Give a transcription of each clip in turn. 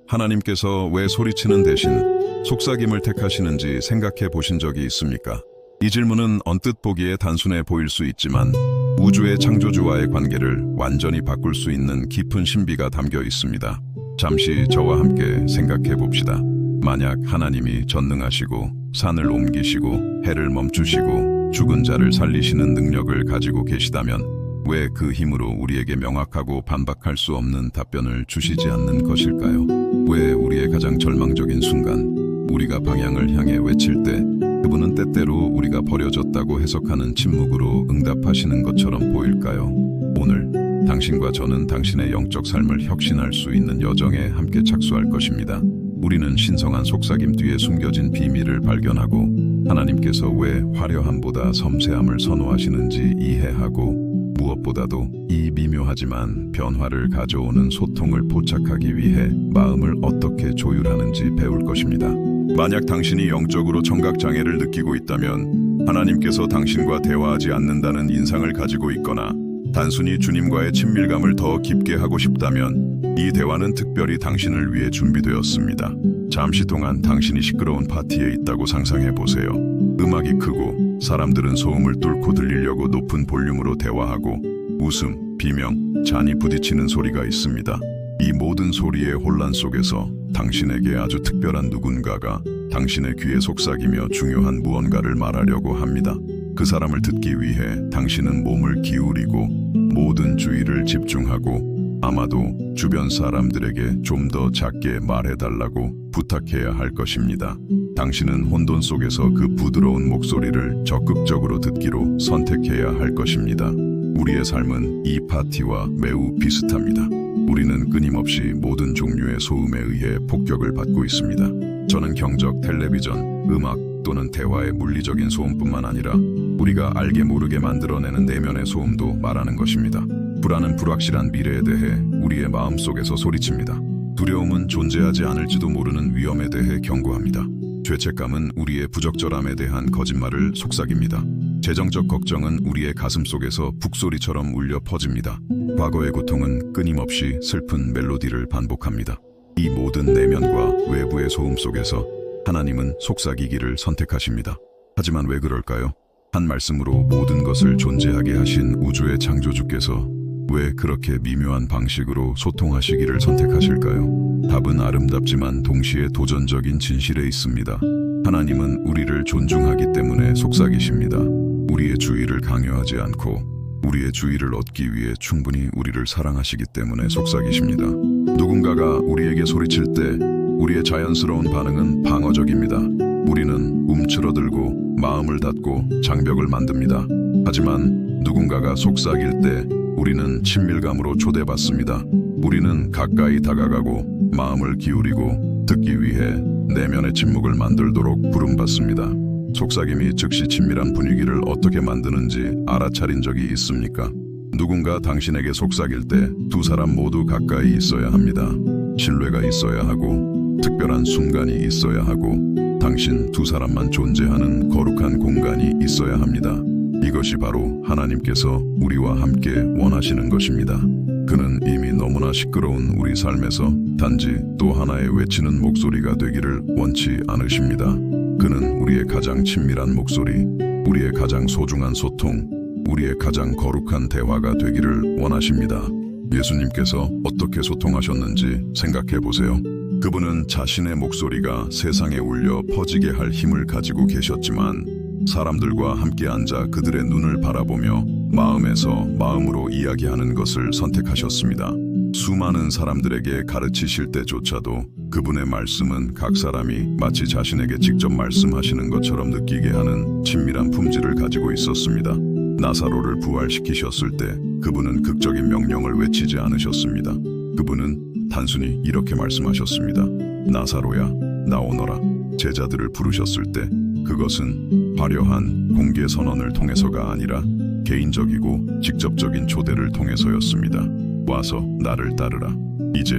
하나님께서 왜 소리치는 대신 속삭임을 택하시는지 생각해 보신 적이 있습니까? 이 질문은 언뜻 보기에 단순해 보일 수 있지만 우주의 창조주와의 관계를 완전히 바꿀 수 있는 깊은 신비가 담겨 있습니다. 잠시 저와 함께 생각해 봅시다. 만약 하나님이 전능하시고 산을 옮기시고 해를 멈추시고 죽은 자를 살리시는 능력을 가지고 계시다면 왜 그 힘으로 우리에게 명확하고 반박할 수 없는 답변을 주시지 않는 것일까요? 왜 우리의 가장 절망적인 순간, 우리가 방향을 향해 외칠 때 그분은 때때로 우리가 버려졌다고 해석하는 침묵으로 응답하시는 것처럼 보일까요? 오늘 당신과 저는 당신의 영적 삶을 혁신할 수 있는 여정에 함께 착수할 것입니다. 우리는 신성한 속삭임 뒤에 숨겨진 비밀을 발견하고 하나님께서 왜 화려함보다 섬세함을 선호하시는지 이해하고 무엇보다도 이 미묘하지만 변화를 가져오는 소통을 포착하기 위해 마음을 어떻게 조율하는지 배울 것입니다. 만약 당신이 영적으로 청각장애를 느끼고 있다면 하나님께서 당신과 대화하지 않는다는 인상을 가지고 있거나 단순히 주님과의 친밀감을 더 깊게 하고 싶다면 이 대화는 특별히 당신을 위해 준비되었습니다. 잠시 동안 당신이 시끄러운 파티에 있다고 상상해 보세요. 음악이 크고 사람들은 소음을 뚫고 들리려고 높은 볼륨으로 대화하고 웃음, 비명, 잔이 부딪히는 소리가 있습니다. 이 모든 소리의 혼란 속에서 당신에게 아주 특별한 누군가가 당신의 귀에 속삭이며 중요한 무언가를 말하려고 합니다. 그 사람을 듣기 위해 당신은 몸을 기울이고 모든 주의를 집중하고 아마도 주변 사람들에게 좀 더 작게 말해달라고 부탁해야 할 것입니다. 당신은 혼돈 속에서 그 부드러운 목소리를 적극적으로 듣기로 선택해야 할 것입니다. 우리의 삶은 이 파티와 매우 비슷합니다. 우리는 끊임없이 모든 종류의 소음에 의해 폭격을 받고 있습니다. 저는 경적, 텔레비전, 음악 또는 대화의 물리적인 소음뿐만 아니라 우리가 알게 모르게 만들어내는 내면의 소음도 말하는 것입니다. 불안은 불확실한 미래에 대해 우리의 마음속에서 소리칩니다. 두려움은 존재하지 않을지도 모르는 위험에 대해 경고합니다. 죄책감은 우리의 부적절함에 대한 거짓말을 속삭입니다. 재정적 걱정은 우리의 가슴 속에서 북소리처럼 울려 퍼집니다. 과거의 고통은 끊임없이 슬픈 멜로디를 반복합니다. 이 모든 내면과 외부의 소음 속에서 하나님은 속삭이기를 선택하십니다. 하지만 왜 그럴까요? 한 말씀으로 모든 것을 존재하게 하신 우주의 창조주께서 왜 그렇게 미묘한 방식으로 소통하시기를 선택하실까요? 답은 아름답지만 동시에 도전적인 진실에 있습니다. 하나님은 우리를 존중하기 때문에 속삭이십니다. 우리의 주의를 강요하지 않고 우리의 주의를 얻기 위해 충분히 우리를 사랑하시기 때문에 속삭이십니다. 누군가가 우리에게 소리칠 때 우리의 자연스러운 반응은 방어적입니다. 우리는 움츠러들고 마음을 닫고 장벽을 만듭니다. 하지만 누군가가 속삭일 때 우리는 친밀감으로 초대받습니다. 우리는 가까이 다가가고 마음을 기울이고 듣기 위해 내면의 침묵을 만들도록 부름받습니다. 속삭임이 즉시 친밀한 분위기를 어떻게 만드는지 알아차린 적이 있습니까? 누군가 당신에게 속삭일 때 두 사람 모두 가까이 있어야 합니다. 신뢰가 있어야 하고 특별한 순간이 있어야 하고 당신 두 사람만 존재하는 거룩한 공간이 있어야 합니다. 이것이 바로 하나님께서 우리와 함께 원하시는 것입니다. 그는 이미 너무나 시끄러운 우리 삶에서 단지 또 하나의 외치는 목소리가 되기를 원치 않으십니다. 그는 우리의 가장 친밀한 목소리, 우리의 가장 소중한 소통, 우리의 가장 거룩한 대화가 되기를 원하십니다. 예수님께서 어떻게 소통하셨는지 생각해 보세요. 그분은 자신의 목소리가 세상에 울려 퍼지게 할 힘을 가지고 계셨지만 사람들과 함께 앉아 그들의 눈을 바라보며 마음에서 마음으로 이야기하는 것을 선택하셨습니다. 수많은 사람들에게 가르치실 때조차도 그분의 말씀은 각 사람이 마치 자신에게 직접 말씀하시는 것처럼 느끼게 하는 친밀한 품질을 가지고 있었습니다. 나사로를 부활시키셨을 때 그분은 극적인 명령을 외치지 않으셨습니다. 그분은 단순히 이렇게 말씀하셨습니다. 나사로야, 나오너라. 제자들을 부르셨을 때 그것은 화려한 공개 선언을 통해서가 아니라 개인적이고 직접적인 초대를 통해서였습니다. 와서 나를 따르라. 이제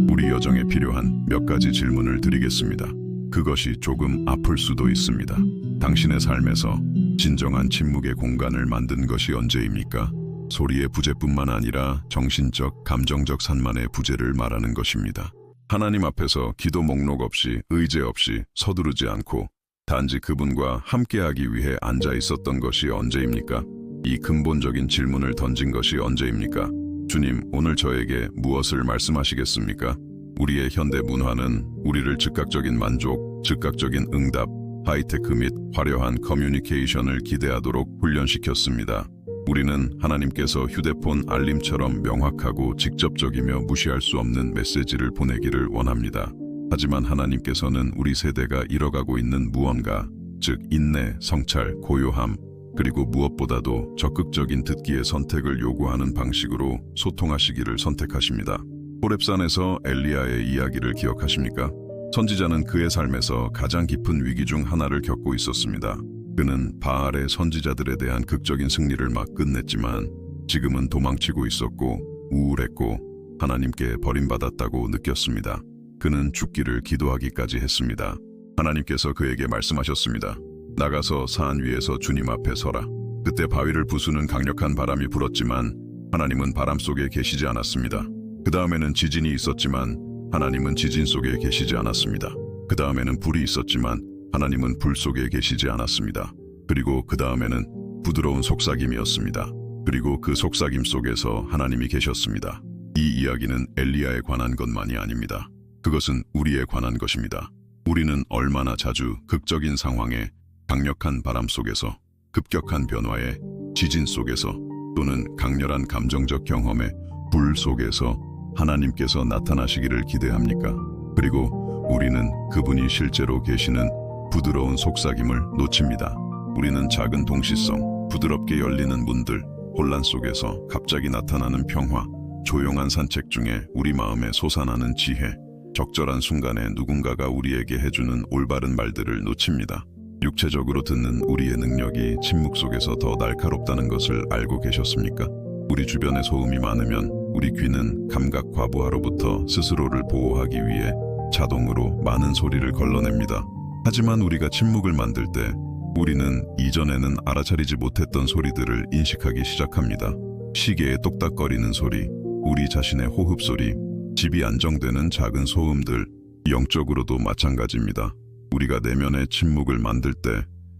우리 여정에 필요한 몇 가지 질문을 드리겠습니다. 그것이 조금 아플 수도 있습니다. 당신의 삶에서 진정한 침묵의 공간을 만든 것이 언제입니까? 소리의 부재뿐만 아니라 정신적, 감정적 산만의 부재를 말하는 것입니다. 하나님 앞에서 기도 목록 없이 의제 없이 서두르지 않고 단지 그분과 함께하기 위해 앉아 있었던 것이 언제입니까? 이 근본적인 질문을 던진 것이 언제입니까? 주님, 오늘 저에게 무엇을 말씀하시겠습니까? 우리의 현대 문화는 우리를 즉각적인 만족, 즉각적인 응답, 하이테크 및 화려한 커뮤니케이션을 기대하도록 훈련시켰습니다. 우리는 하나님께서 휴대폰 알림처럼 명확하고 직접적이며 무시할 수 없는 메시지를 보내기를 원합니다. 하지만 하나님께서는 우리 세대가 잃어가고 있는 무언가, 즉 인내, 성찰, 고요함, 그리고 무엇보다도 적극적인 듣기의 선택을 요구하는 방식으로 소통하시기를 선택하십니다. 호렙산에서 엘리야의 이야기를 기억하십니까? 선지자는 그의 삶에서 가장 깊은 위기 중 하나를 겪고 있었습니다. 그는 바알의 선지자들에 대한 극적인 승리를 막 끝냈지만 지금은 도망치고 있었고 우울했고 하나님께 버림받았다고 느꼈습니다. 그는 죽기를 기도하기까지 했습니다. 하나님께서 그에게 말씀하셨습니다. 나가서 산 위에서 주님 앞에 서라. 그때 바위를 부수는 강력한 바람이 불었지만 하나님은 바람 속에 계시지 않았습니다. 그 다음에는 지진이 있었지만 하나님은 지진 속에 계시지 않았습니다. 그 다음에는 불이 있었지만 하나님은 불 속에 계시지 않았습니다. 그리고 그 다음에는 부드러운 속삭임이었습니다. 그리고 그 속삭임 속에서 하나님이 계셨습니다. 이 이야기는 엘리야에 관한 것만이 아닙니다. 그것은 우리에 관한 것입니다. 우리는 얼마나 자주 극적인 상황에, 강력한 바람 속에서, 급격한 변화에, 지진 속에서 또는 강렬한 감정적 경험에, 불 속에서 하나님께서 나타나시기를 기대합니까? 그리고 우리는 그분이 실제로 계시는 부드러운 속삭임을 놓칩니다. 우리는 작은 동시성, 부드럽게 열리는 문들, 혼란 속에서 갑자기 나타나는 평화, 조용한 산책 중에 우리 마음에 솟아나는 지혜, 적절한 순간에 누군가가 우리에게 해주는 올바른 말들을 놓칩니다. 육체적으로 듣는 우리의 능력이 침묵 속에서 더 날카롭다는 것을 알고 계셨습니까? 우리 주변에 소음이 많으면 우리 귀는 감각 과부하로부터 스스로를 보호하기 위해 자동으로 많은 소리를 걸러냅니다. 하지만 우리가 침묵을 만들 때 우리는 이전에는 알아차리지 못했던 소리들을 인식하기 시작합니다. 시계의 똑딱거리는 소리, 우리 자신의 호흡 소리, 집이 안정되는 작은 소음들, 영적으로도 마찬가지입니다. 우리가 내면의 침묵을 만들 때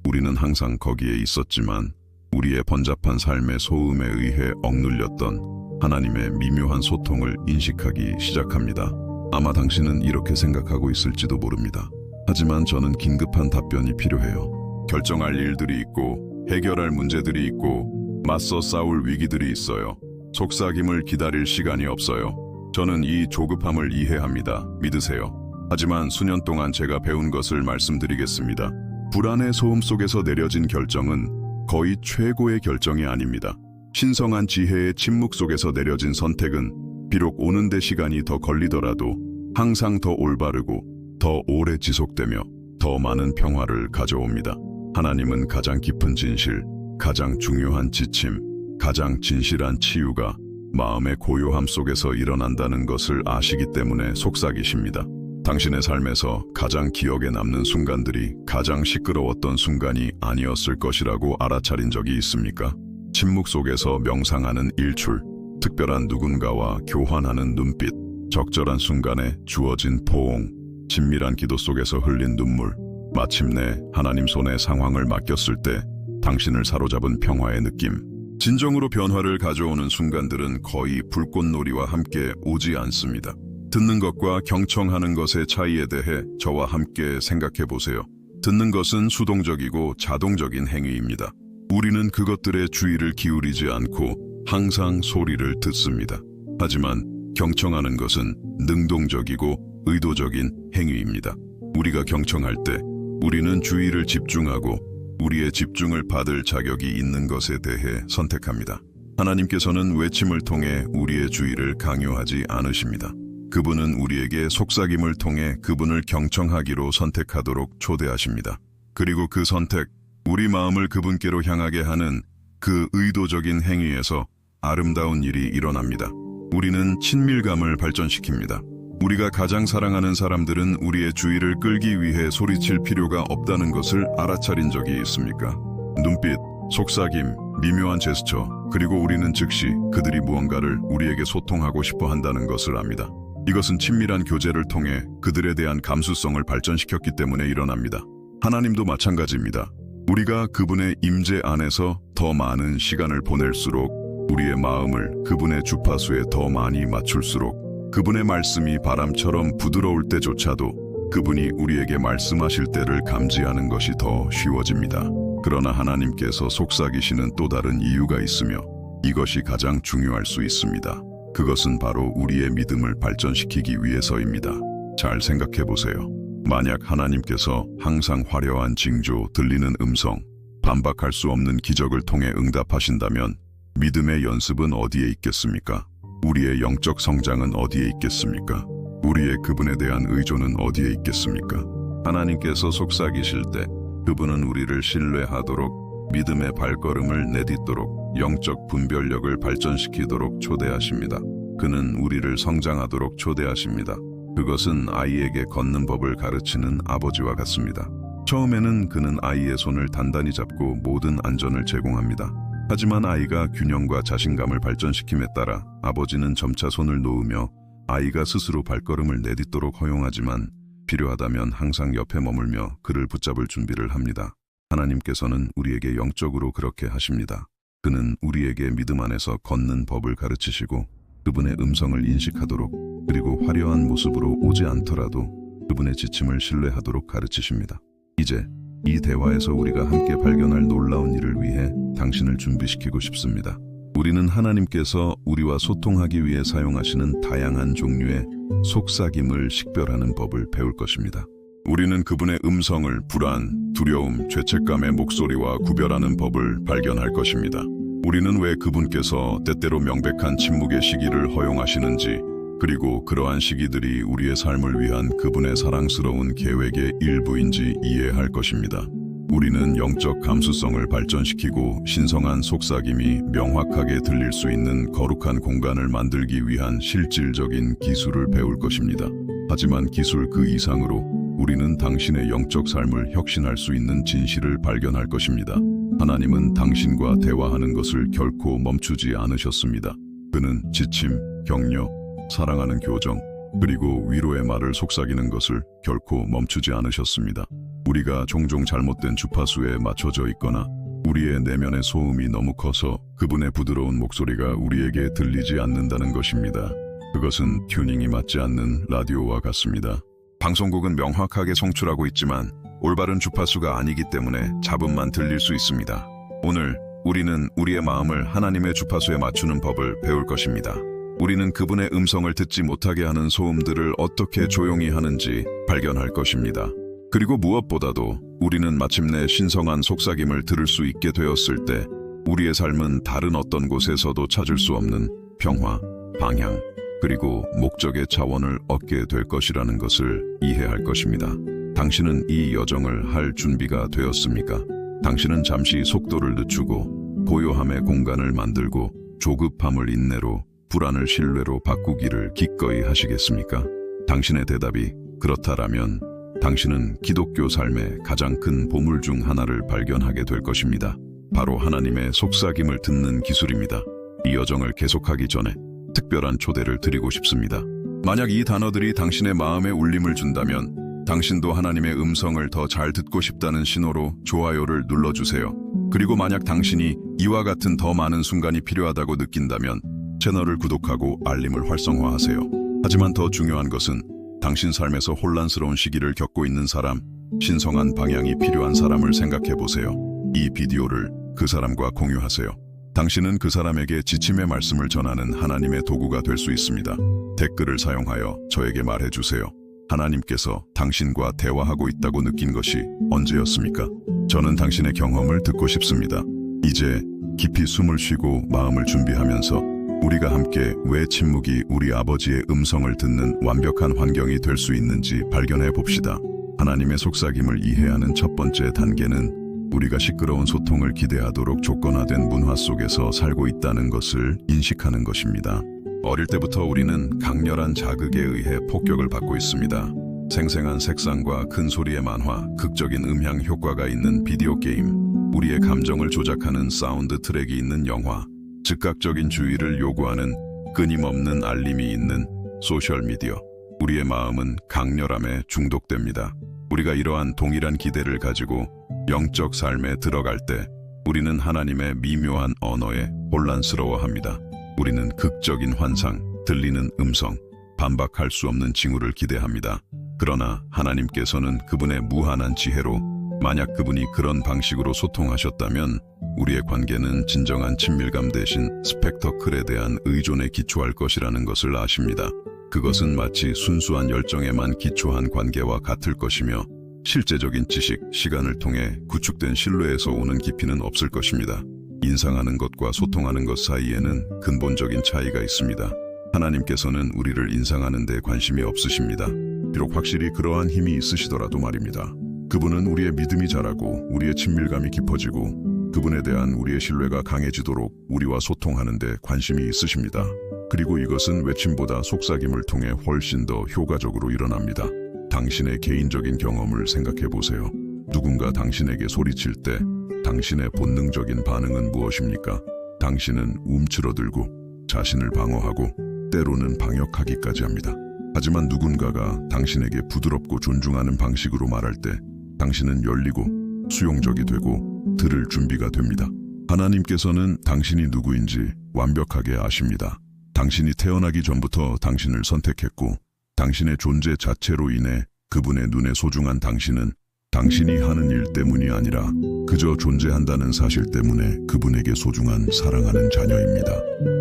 우리는 항상 거기에 있었지만 우리의 번잡한 삶의 소음에 의해 억눌렸던 하나님의 미묘한 소통을 인식하기 시작합니다. 아마 당신은 이렇게 생각하고 있을지도 모릅니다. 하지만 저는 긴급한 답변이 필요해요. 결정할 일들이 있고 해결할 문제들이 있고 맞서 싸울 위기들이 있어요. 속삭임을 기다릴 시간이 없어요. 저는 이 조급함을 이해합니다. 믿으세요. 하지만 수년 동안 제가 배운 것을 말씀드리겠습니다. 불안의 소음 속에서 내려진 결정은 거의 최고의 결정이 아닙니다. 신성한 지혜의 침묵 속에서 내려진 선택은 비록 오는데 시간이 더 걸리더라도 항상 더 올바르고 더 오래 지속되며 더 많은 평화를 가져옵니다. 하나님은 가장 깊은 진실, 가장 중요한 지침, 가장 진실한 치유가 마음의 고요함 속에서 일어난다는 것을 아시기 때문에 속삭이십니다. 당신의 삶에서 가장 기억에 남는 순간들이 가장 시끄러웠던 순간이 아니었을 것이라고 알아차린 적이 있습니까? 침묵 속에서 명상하는 일출, 특별한 누군가와 교환하는 눈빛, 적절한 순간에 주어진 포옹, 친밀한 기도 속에서 흘린 눈물, 마침내 하나님 손에 상황을 맡겼을 때 당신을 사로잡은 평화의 느낌. 진정으로 변화를 가져오는 순간들은 거의 불꽃놀이와 함께 오지 않습니다. 듣는 것과 경청하는 것의 차이에 대해 저와 함께 생각해 보세요. 듣는 것은 수동적이고 자동적인 행위입니다. 우리는 그것들의 주의를 기울이지 않고 항상 소리를 듣습니다. 하지만 경청하는 것은 능동적이고 의도적인 행위입니다. 우리가 경청할 때 우리는 주의를 집중하고 우리의 집중을 받을 자격이 있는 것에 대해 선택합니다. 하나님께서는 외침을 통해 우리의 주의를 강요하지 않으십니다. 그분은 우리에게 속삭임을 통해 그분을 경청하기로 선택하도록 초대하십니다. 그리고 그 선택, 우리 마음을 그분께로 향하게 하는 그 의도적인 행위에서 아름다운 일이 일어납니다. 우리는 친밀감을 발전시킵니다. 우리가 가장 사랑하는 사람들은 우리의 주의를 끌기 위해 소리칠 필요가 없다는 것을 알아차린 적이 있습니까? 눈빛, 속삭임, 미묘한 제스처, 그리고 우리는 즉시 그들이 무언가를 우리에게 소통하고 싶어 한다는 것을 압니다. 이것은 친밀한 교제를 통해 그들에 대한 감수성을 발전시켰기 때문에 일어납니다. 하나님도 마찬가지입니다. 우리가 그분의 임재 안에서 더 많은 시간을 보낼수록 우리의 마음을 그분의 주파수에 더 많이 맞출수록 그분의 말씀이 바람처럼 부드러울 때조차도 그분이 우리에게 말씀하실 때를 감지하는 것이 더 쉬워집니다. 그러나 하나님께서 속삭이시는 또 다른 이유가 있으며 이것이 가장 중요할 수 있습니다. 그것은 바로 우리의 믿음을 발전시키기 위해서입니다. 잘 생각해 보세요. 만약 하나님께서 항상 화려한 징조, 들리는 음성, 반박할 수 없는 기적을 통해 응답하신다면 믿음의 연습은 어디에 있겠습니까? 우리의 영적 성장은 어디에 있겠습니까? 우리의 그분에 대한 의존은 어디에 있겠습니까? 하나님께서 속삭이실 때 그분은 우리를 신뢰하도록 믿음의 발걸음을 내딛도록 영적 분별력을 발전시키도록 초대하십니다. 그는 우리를 성장하도록 초대하십니다. 그것은 아이에게 걷는 법을 가르치는 아버지와 같습니다. 처음에는 그는 아이의 손을 단단히 잡고 모든 안전을 제공합니다. 하지만 아이가 균형과 자신감을 발전시킴에 따라 아버지는 점차 손을 놓으며 아이가 스스로 발걸음을 내딛도록 허용하지만 필요하다면 항상 옆에 머물며 그를 붙잡을 준비를 합니다. 하나님께서는 우리에게 영적으로 그렇게 하십니다. 그는 우리에게 믿음 안에서 걷는 법을 가르치시고 그분의 음성을 인식하도록 그리고 화려한 모습으로 오지 않더라도 그분의 지침을 신뢰하도록 가르치십니다. 이제 이 대화에서 우리가 함께 발견할 놀라운 일을 위해 당신을 준비시키고 싶습니다. 우리는 하나님께서 우리와 소통하기 위해 사용하시는 다양한 종류의 속삭임을 식별하는 법을 배울 것입니다. 우리는 그분의 음성을 불안, 두려움, 죄책감의 목소리와 구별하는 법을 발견할 것입니다. 우리는 왜 그분께서 때때로 명백한 침묵의 시기를 허용하시는지, 그리고 그러한 시기들이 우리의 삶을 위한 그분의 사랑스러운 계획의 일부인지 이해할 것입니다. 우리는 영적 감수성을 발전시키고 신성한 속삭임이 명확하게 들릴 수 있는 거룩한 공간을 만들기 위한 실질적인 기술을 배울 것입니다. 하지만 기술 그 이상으로 우리는 당신의 영적 삶을 혁신할 수 있는 진실을 발견할 것입니다. 하나님은 당신과 대화하는 것을 결코 멈추지 않으셨습니다. 그는 지침, 격려, 사랑하는 교정, 그리고 위로의 말을 속삭이는 것을 결코 멈추지 않으셨습니다. 우리가 종종 잘못된 주파수에 맞춰져 있거나 우리의 내면의 소음이 너무 커서 그분의 부드러운 목소리가 우리에게 들리지 않는다는 것입니다. 그것은 튜닝이 맞지 않는 라디오와 같습니다. 방송국은 명확하게 송출하고 있지만 올바른 주파수가 아니기 때문에 잡음만 들릴 수 있습니다. 오늘 우리는 우리의 마음을 하나님의 주파수에 맞추는 법을 배울 것입니다. 우리는 그분의 음성을 듣지 못하게 하는 소음들을 어떻게 조용히 하는지 발견할 것입니다. 그리고 무엇보다도 우리는 마침내 신성한 속삭임을 들을 수 있게 되었을 때 우리의 삶은 다른 어떤 곳에서도 찾을 수 없는 평화, 방향, 그리고 목적의 차원을 얻게 될 것이라는 것을 이해할 것입니다. 당신은 이 여정을 할 준비가 되었습니까? 당신은 잠시 속도를 늦추고 고요함의 공간을 만들고 조급함을 인내로 불안을 신뢰로 바꾸기를 기꺼이 하시겠습니까? 당신의 대답이 그렇다라면 당신은 기독교 삶의 가장 큰 보물 중 하나를 발견하게 될 것입니다. 바로 하나님의 속삭임을 듣는 기술입니다. 이 여정을 계속하기 전에 특별한 초대를 드리고 싶습니다. 만약 이 단어들이 당신의 마음에 울림을 준다면 당신도 하나님의 음성을 더 잘 듣고 싶다는 신호로 좋아요를 눌러주세요. 그리고 만약 당신이 이와 같은 더 많은 순간이 필요하다고 느낀다면 채널을 구독하고 알림을 활성화하세요. 하지만 더 중요한 것은 당신 삶에서 혼란스러운 시기를 겪고 있는 사람, 신성한 방향이 필요한 사람을 생각해 보세요. 이 비디오를 그 사람과 공유하세요. 당신은 그 사람에게 지침의 말씀을 전하는 하나님의 도구가 될 수 있습니다. 댓글을 사용하여 저에게 말해주세요. 하나님께서 당신과 대화하고 있다고 느낀 것이 언제였습니까? 저는 당신의 경험을 듣고 싶습니다. 이제 깊이 숨을 쉬고 마음을 준비하면서 우리가 함께 왜 침묵이 우리 아버지의 음성을 듣는 완벽한 환경이 될 수 있는지 발견해 봅시다. 하나님의 속삭임을 이해하는 첫 번째 단계는 우리가 시끄러운 소통을 기대하도록 조건화된 문화 속에서 살고 있다는 것을 인식하는 것입니다. 어릴 때부터 우리는 강렬한 자극에 의해 폭격을 받고 있습니다. 생생한 색상과 큰 소리의 만화, 극적인 음향 효과가 있는 비디오 게임, 우리의 감정을 조작하는 사운드 트랙이 있는 영화, 즉각적인 주의를 요구하는 끊임없는 알림이 있는 소셜미디어. 우리의 마음은 강렬함에 중독됩니다. 우리가 이러한 동일한 기대를 가지고 영적 삶에 들어갈 때 우리는 하나님의 미묘한 언어에 혼란스러워합니다. 우리는 극적인 환상, 들리는 음성, 반박할 수 없는 징후를 기대합니다. 그러나 하나님께서는 그분의 무한한 지혜로 만약 그분이 그런 방식으로 소통하셨다면 우리의 관계는 진정한 친밀감 대신 스펙터클에 대한 의존에 기초할 것이라는 것을 아십니다. 그것은 마치 순수한 열정에만 기초한 관계와 같을 것이며 실제적인 지식, 시간을 통해 구축된 신뢰에서 오는 깊이는 없을 것입니다. 인상하는 것과 소통하는 것 사이에는 근본적인 차이가 있습니다. 하나님께서는 우리를 인상하는 데 관심이 없으십니다. 비록 확실히 그러한 힘이 있으시더라도 말입니다. 그분은 우리의 믿음이 자라고 우리의 친밀감이 깊어지고 그분에 대한 우리의 신뢰가 강해지도록 우리와 소통하는 데 관심이 있으십니다. 그리고 이것은 외침보다 속삭임을 통해 훨씬 더 효과적으로 일어납니다. 당신의 개인적인 경험을 생각해 보세요. 누군가 당신에게 소리칠 때 당신의 본능적인 반응은 무엇입니까? 당신은 움츠러들고 자신을 방어하고 때로는 방역하기까지 합니다. 하지만 누군가가 당신에게 부드럽고 존중하는 방식으로 말할 때 당신은 열리고 수용적이 되고 들을 준비가 됩니다. 하나님께서는 당신이 누구인지 완벽하게 아십니다. 당신이 태어나기 전부터 당신을 선택했고 당신의 존재 자체로 인해 그분의 눈에 소중한 당신은 당신이 하는 일 때문이 아니라 그저 존재한다는 사실 때문에 그분에게 소중한 사랑하는 자녀입니다.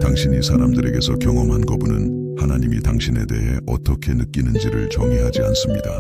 당신이 사람들에게서 경험한 거부는 하나님이 당신에 대해 어떻게 느끼는지를 정의하지 않습니다.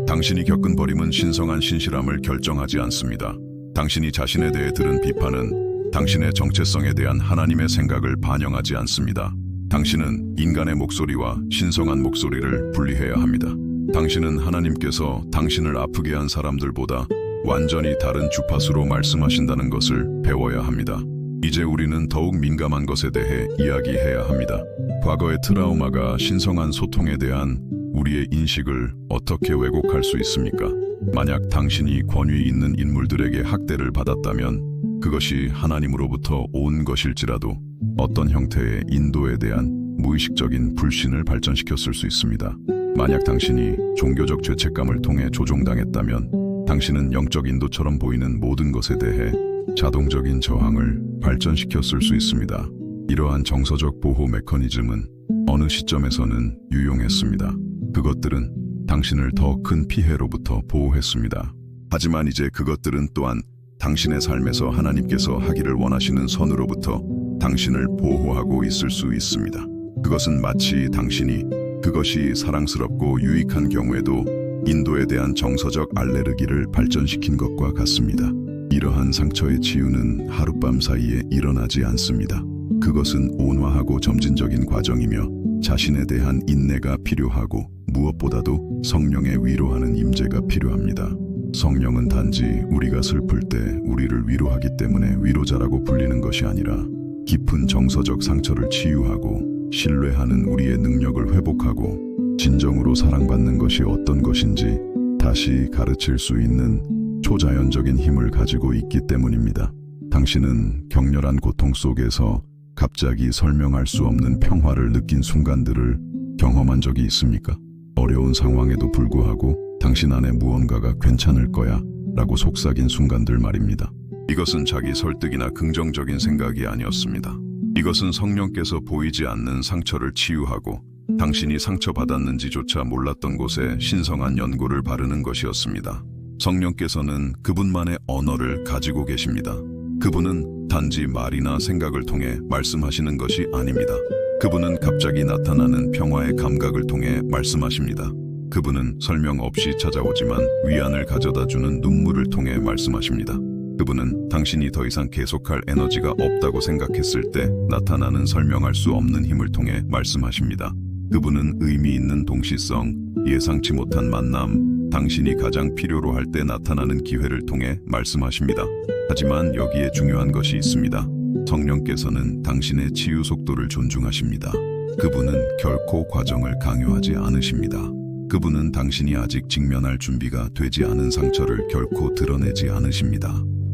당신이 겪은 버림은 신성한 신실함을 결정하지 않습니다. 당신이 자신에 대해 들은 비판은 당신의 정체성에 대한 하나님의 생각을 반영하지 않습니다. 당신은 인간의 목소리와 신성한 목소리를 분리해야 합니다. 당신은 하나님께서 당신을 아프게 한 사람들보다 완전히 다른 주파수로 말씀하신다는 것을 배워야 합니다. 이제 우리는 더욱 민감한 것에 대해 이야기해야 합니다. 과거의 트라우마가 신성한 소통에 대한 우리의 인식을 어떻게 왜곡할 수 있습니까? 만약 당신이 권위 있는 인물들에게 학대를 받았다면 그것이 하나님으로부터 온 것일지라도 어떤 형태의 인도에 대한 무의식적인 불신을 발전시켰을 수 있습니다. 만약 당신이 종교적 죄책감을 통해 조종당했다면 당신은 영적 인도처럼 보이는 모든 것에 대해 자동적인 저항을 발전시켰을 수 있습니다. 이러한 정서적 보호 메커니즘은 어느 시점에서는 유용했습니다. 그것들은 당신을 더 큰 피해로부터 보호했습니다. 하지만 이제 그것들은 또한 당신의 삶에서 하나님께서 하기를 원하시는 선으로부터 당신을 보호하고 있을 수 있습니다. 그것은 마치 당신이 그것이 사랑스럽고 유익한 경우에도 인도에 대한 정서적 알레르기를 발전시킨 것과 같습니다. 이러한 상처의 치유는 하룻밤 사이에 일어나지 않습니다. 그것은 온화하고 점진적인 과정이며 자신에 대한 인내가 필요하고 무엇보다도 성령의 위로하는 임재가 필요합니다. 성령은 단지 우리가 슬플 때 우리를 위로하기 때문에 위로자라고 불리는 것이 아니라 깊은 정서적 상처를 치유하고 신뢰하는 우리의 능력을 회복하고 진정으로 사랑받는 것이 어떤 것인지 다시 가르칠 수 있는 초자연적인 힘을 가지고 있기 때문입니다. 당신은 격렬한 고통 속에서 갑자기 설명할 수 없는 평화를 느낀 순간들을 경험한 적이 있습니까? 어려운 상황에도 불구하고 당신 안에 무언가가 괜찮을 거야 라고 속삭인 순간들 말입니다. 이것은 자기 설득이나 긍정적인 생각이 아니었습니다. 이것은 성령께서 보이지 않는 상처를 치유하고 당신이 상처받았는지조차 몰랐던 곳에 신성한 연고를 바르는 것이었습니다. 성령께서는 그분만의 언어를 가지고 계십니다. 그분은 단지 말이나 생각을 통해 말씀하시는 것이 아닙니다. 그분은 갑자기 나타나는 평화의 감각을 통해 말씀하십니다. 그분은 설명 없이 찾아오지만 위안을 가져다주는 눈물을 통해 말씀하십니다. 그분은 당신이 더 이상 계속할 에너지가 없다고 생각했을 때 나타나는 설명할 수 없는 힘을 통해 말씀하십니다. 그분은 의미 있는 동시성, 예상치 못한 만남, 당신이 가장 필요로 할 때 나타나는 기회를 통해 말씀하십니다. 하지만 여기에 중요한 것이 있습니다. 성령께서는 당신의 치유 속도를 존중하십니다. 그분은 결코 과정을 강요하지 않으십니다. 그분은 당신이 아직 직면할 준비가 되지 않은 상처를 결코 드러내지 않으십니다.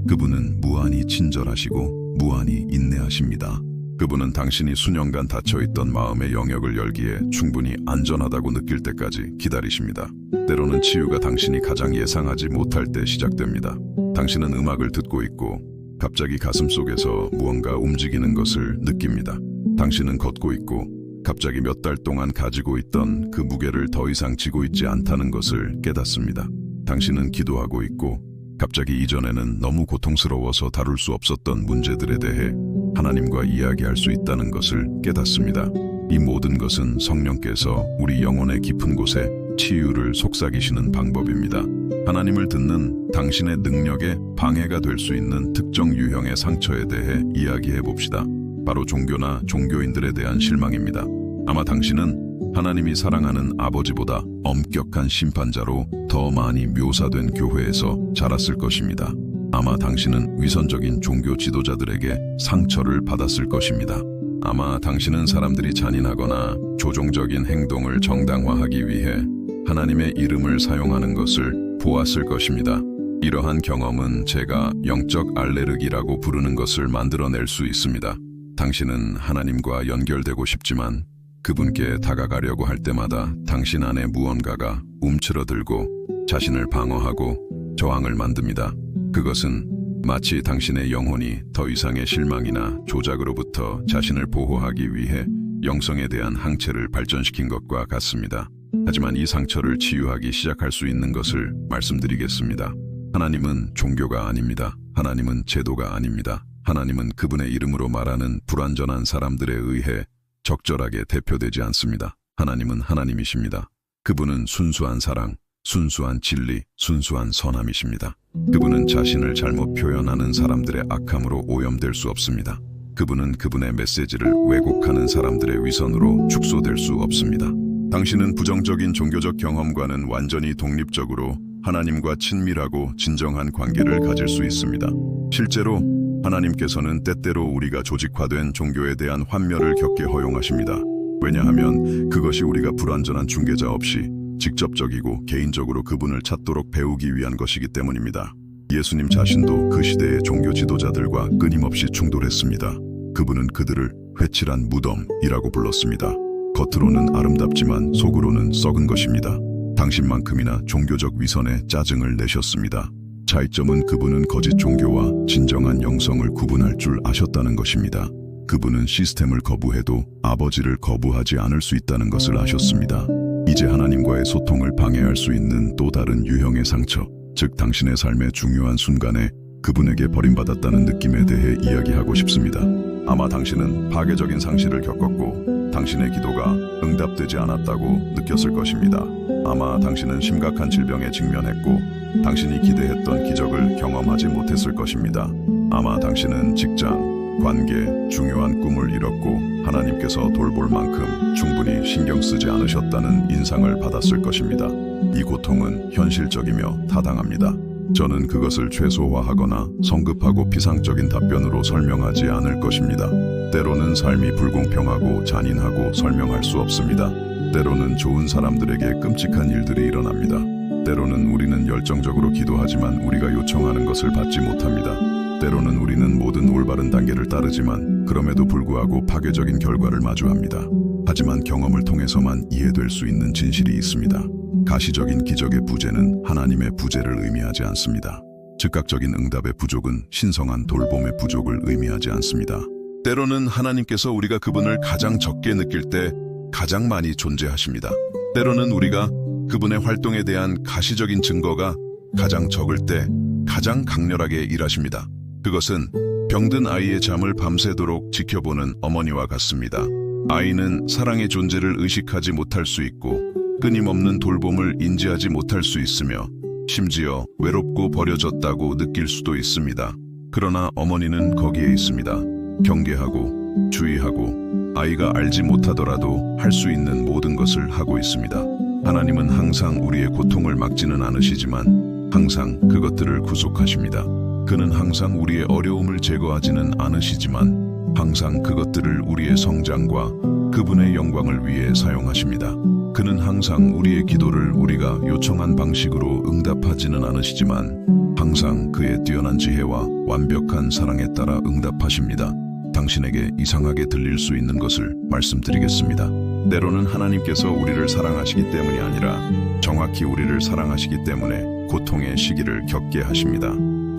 그분은 무한히 친절하시고 무한히 인내하십니다. 그분은 당신이 수년간 닫혀있던 마음의 영역을 열기에 충분히 안전하다고 느낄 때까지 기다리십니다. 때로는 치유가 당신이 가장 예상하지 못할 때 시작됩니다. 당신은 음악을 듣고 있고 갑자기 가슴속에서 무언가 움직이는 것을 느낍니다. 당신은 걷고 있고 갑자기 몇 달 동안 가지고 있던 그 무게를 더 이상 지고 있지 않다는 것을 깨닫습니다. 당신은 기도하고 있고 갑자기 이전에는 너무 고통스러워서 다룰 수 없었던 문제들에 대해 하나님과 이야기할 수 있다는 것을 깨닫습니다. 이 모든 것은 성령께서 우리 영혼의 깊은 곳에 치유를 속삭이시는 방법입니다. 하나님을 듣는 당신의 능력에 방해가 될 수 있는 특정 유형의 상처에 대해 이야기해 봅시다. 바로 종교나 종교인들에 대한 실망입니다. 아마 당신은 하나님이 사랑하는 아버지보다 엄격한 심판자로 더 많이 묘사된 교회에서 자랐을 것입니다. 아마 당신은 위선적인 종교 지도자들에게 상처를 받았을 것입니다. 아마 당신은 사람들이 잔인하거나 조종적인 행동을 정당화하기 위해 하나님의 이름을 사용하는 것을 보았을 것입니다. 이러한 경험은 제가 영적 알레르기라고 부르는 것을 만들어낼 수 있습니다. 당신은 하나님과 연결되고 싶지만 그분께 다가가려고 할 때마다 당신 안에 무언가가 움츠러들고 자신을 방어하고 저항을 만듭니다. 그것은 마치 당신의 영혼이 더 이상의 실망이나 조작으로부터 자신을 보호하기 위해 영성에 대한 항체를 발전시킨 것과 같습니다. 하지만 이 상처를 치유하기 시작할 수 있는 것을 말씀드리겠습니다. 하나님은 종교가 아닙니다. 하나님은 제도가 아닙니다. 하나님은 그분의 이름으로 말하는 불완전한 사람들에 의해 적절하게 대표되지 않습니다. 하나님은 하나님이십니다. 그분은 순수한 사랑, 순수한 진리, 순수한 선함이십니다. 그분은 자신을 잘못 표현하는 사람들의 악함으로 오염될 수 없습니다. 그분은 그분의 메시지를 왜곡하는 사람들의 위선으로 축소될 수 없습니다. 당신은 부정적인 종교적 경험과는 완전히 독립적으로 하나님과 친밀하고 진정한 관계를 가질 수 있습니다. 실제로 하나님께서는 때때로 우리가 조직화된 종교에 대한 환멸을 겪게 허용하십니다. 왜냐하면 그것이 우리가 불완전한 중개자 없이 직접적이고 개인적으로 그분을 찾도록 배우기 위한 것이기 때문입니다. 예수님 자신도 그 시대의 종교 지도자들과 끊임없이 충돌했습니다. 그분은 그들을 회칠한 무덤이라고 불렀습니다. 겉으로는 아름답지만 속으로는 썩은 것입니다. 당신만큼이나 종교적 위선에 짜증을 내셨습니다. 차이점은 그분은 거짓 종교와 진정한 영성을 구분할 줄 아셨다는 것입니다. 그분은 시스템을 거부해도 아버지를 거부하지 않을 수 있다는 것을 아셨습니다. 이제 하나님과의 소통을 방해할 수 있는 또 다른 유형의 상처, 즉 당신의 삶의 중요한 순간에 그분에게 버림받았다는 느낌에 대해 이야기하고 싶습니다. 아마 당신은 파괴적인 상실을 겪었고 당신의 기도가 응답되지 않았다고 느꼈을 것입니다. 아마 당신은 심각한 질병에 직면했고 당신이 기대했던 기적을 경험하지 못했을 것입니다. 아마 당신은 직장, 관계, 중요한 꿈을 잃었고 하나님께서 돌볼 만큼 충분히 신경 쓰지 않으셨다는 인상을 받았을 것입니다. 이 고통은 현실적이며 타당합니다. 저는 그것을 최소화하거나 성급하고 피상적인 답변으로 설명하지 않을 것입니다. 때로는 삶이 불공평하고 잔인하고 설명할 수 없습니다. 때로는 좋은 사람들에게 끔찍한 일들이 일어납니다. 때로는 우리는 열정적으로 기도하지만 우리가 요청하는 것을 받지 못합니다. 때로는 우리는 모든 올바른 단계를 따르지만 그럼에도 불구하고 파괴적인 결과를 마주합니다. 하지만 경험을 통해서만 이해될 수 있는 진실이 있습니다. 가시적인 기적의 부재는 하나님의 부재를 의미하지 않습니다. 즉각적인 응답의 부족은 신성한 돌봄의 부족을 의미하지 않습니다. 때로는 하나님께서 우리가 그분을 가장 적게 느낄 때 가장 많이 존재하십니다. 때로는 우리가 그분의 활동에 대한 가시적인 증거가 가장 적을 때 가장 강렬하게 일하십니다. 그것은 병든 아이의 잠을 밤새도록 지켜보는 어머니와 같습니다. 아이는 사랑의 존재를 의식하지 못할 수 있고 끊임없는 돌봄을 인지하지 못할 수 있으며 심지어 외롭고 버려졌다고 느낄 수도 있습니다. 그러나 어머니는 거기에 있습니다. 경계하고 주의하고 아이가 알지 못하더라도 할 수 있는 모든 것을 하고 있습니다. 하나님은 항상 우리의 고통을 막지는 않으시지만 항상 그것들을 구속하십니다. 그는 항상 우리의 어려움을 제거하지는 않으시지만 항상 그것들을 우리의 성장과 그분의 영광을 위해 사용하십니다. 그는 항상 우리의 기도를 우리가 요청한 방식으로 응답하지는 않으시지만 항상 그의 뛰어난 지혜와 완벽한 사랑에 따라 응답하십니다. 당신에게 이상하게 들릴 수 있는 것을 말씀드리겠습니다. 때로는 하나님께서 우리를 사랑하시기 때문이 아니라 정확히 우리를 사랑하시기 때문에 고통의 시기를 겪게 하십니다.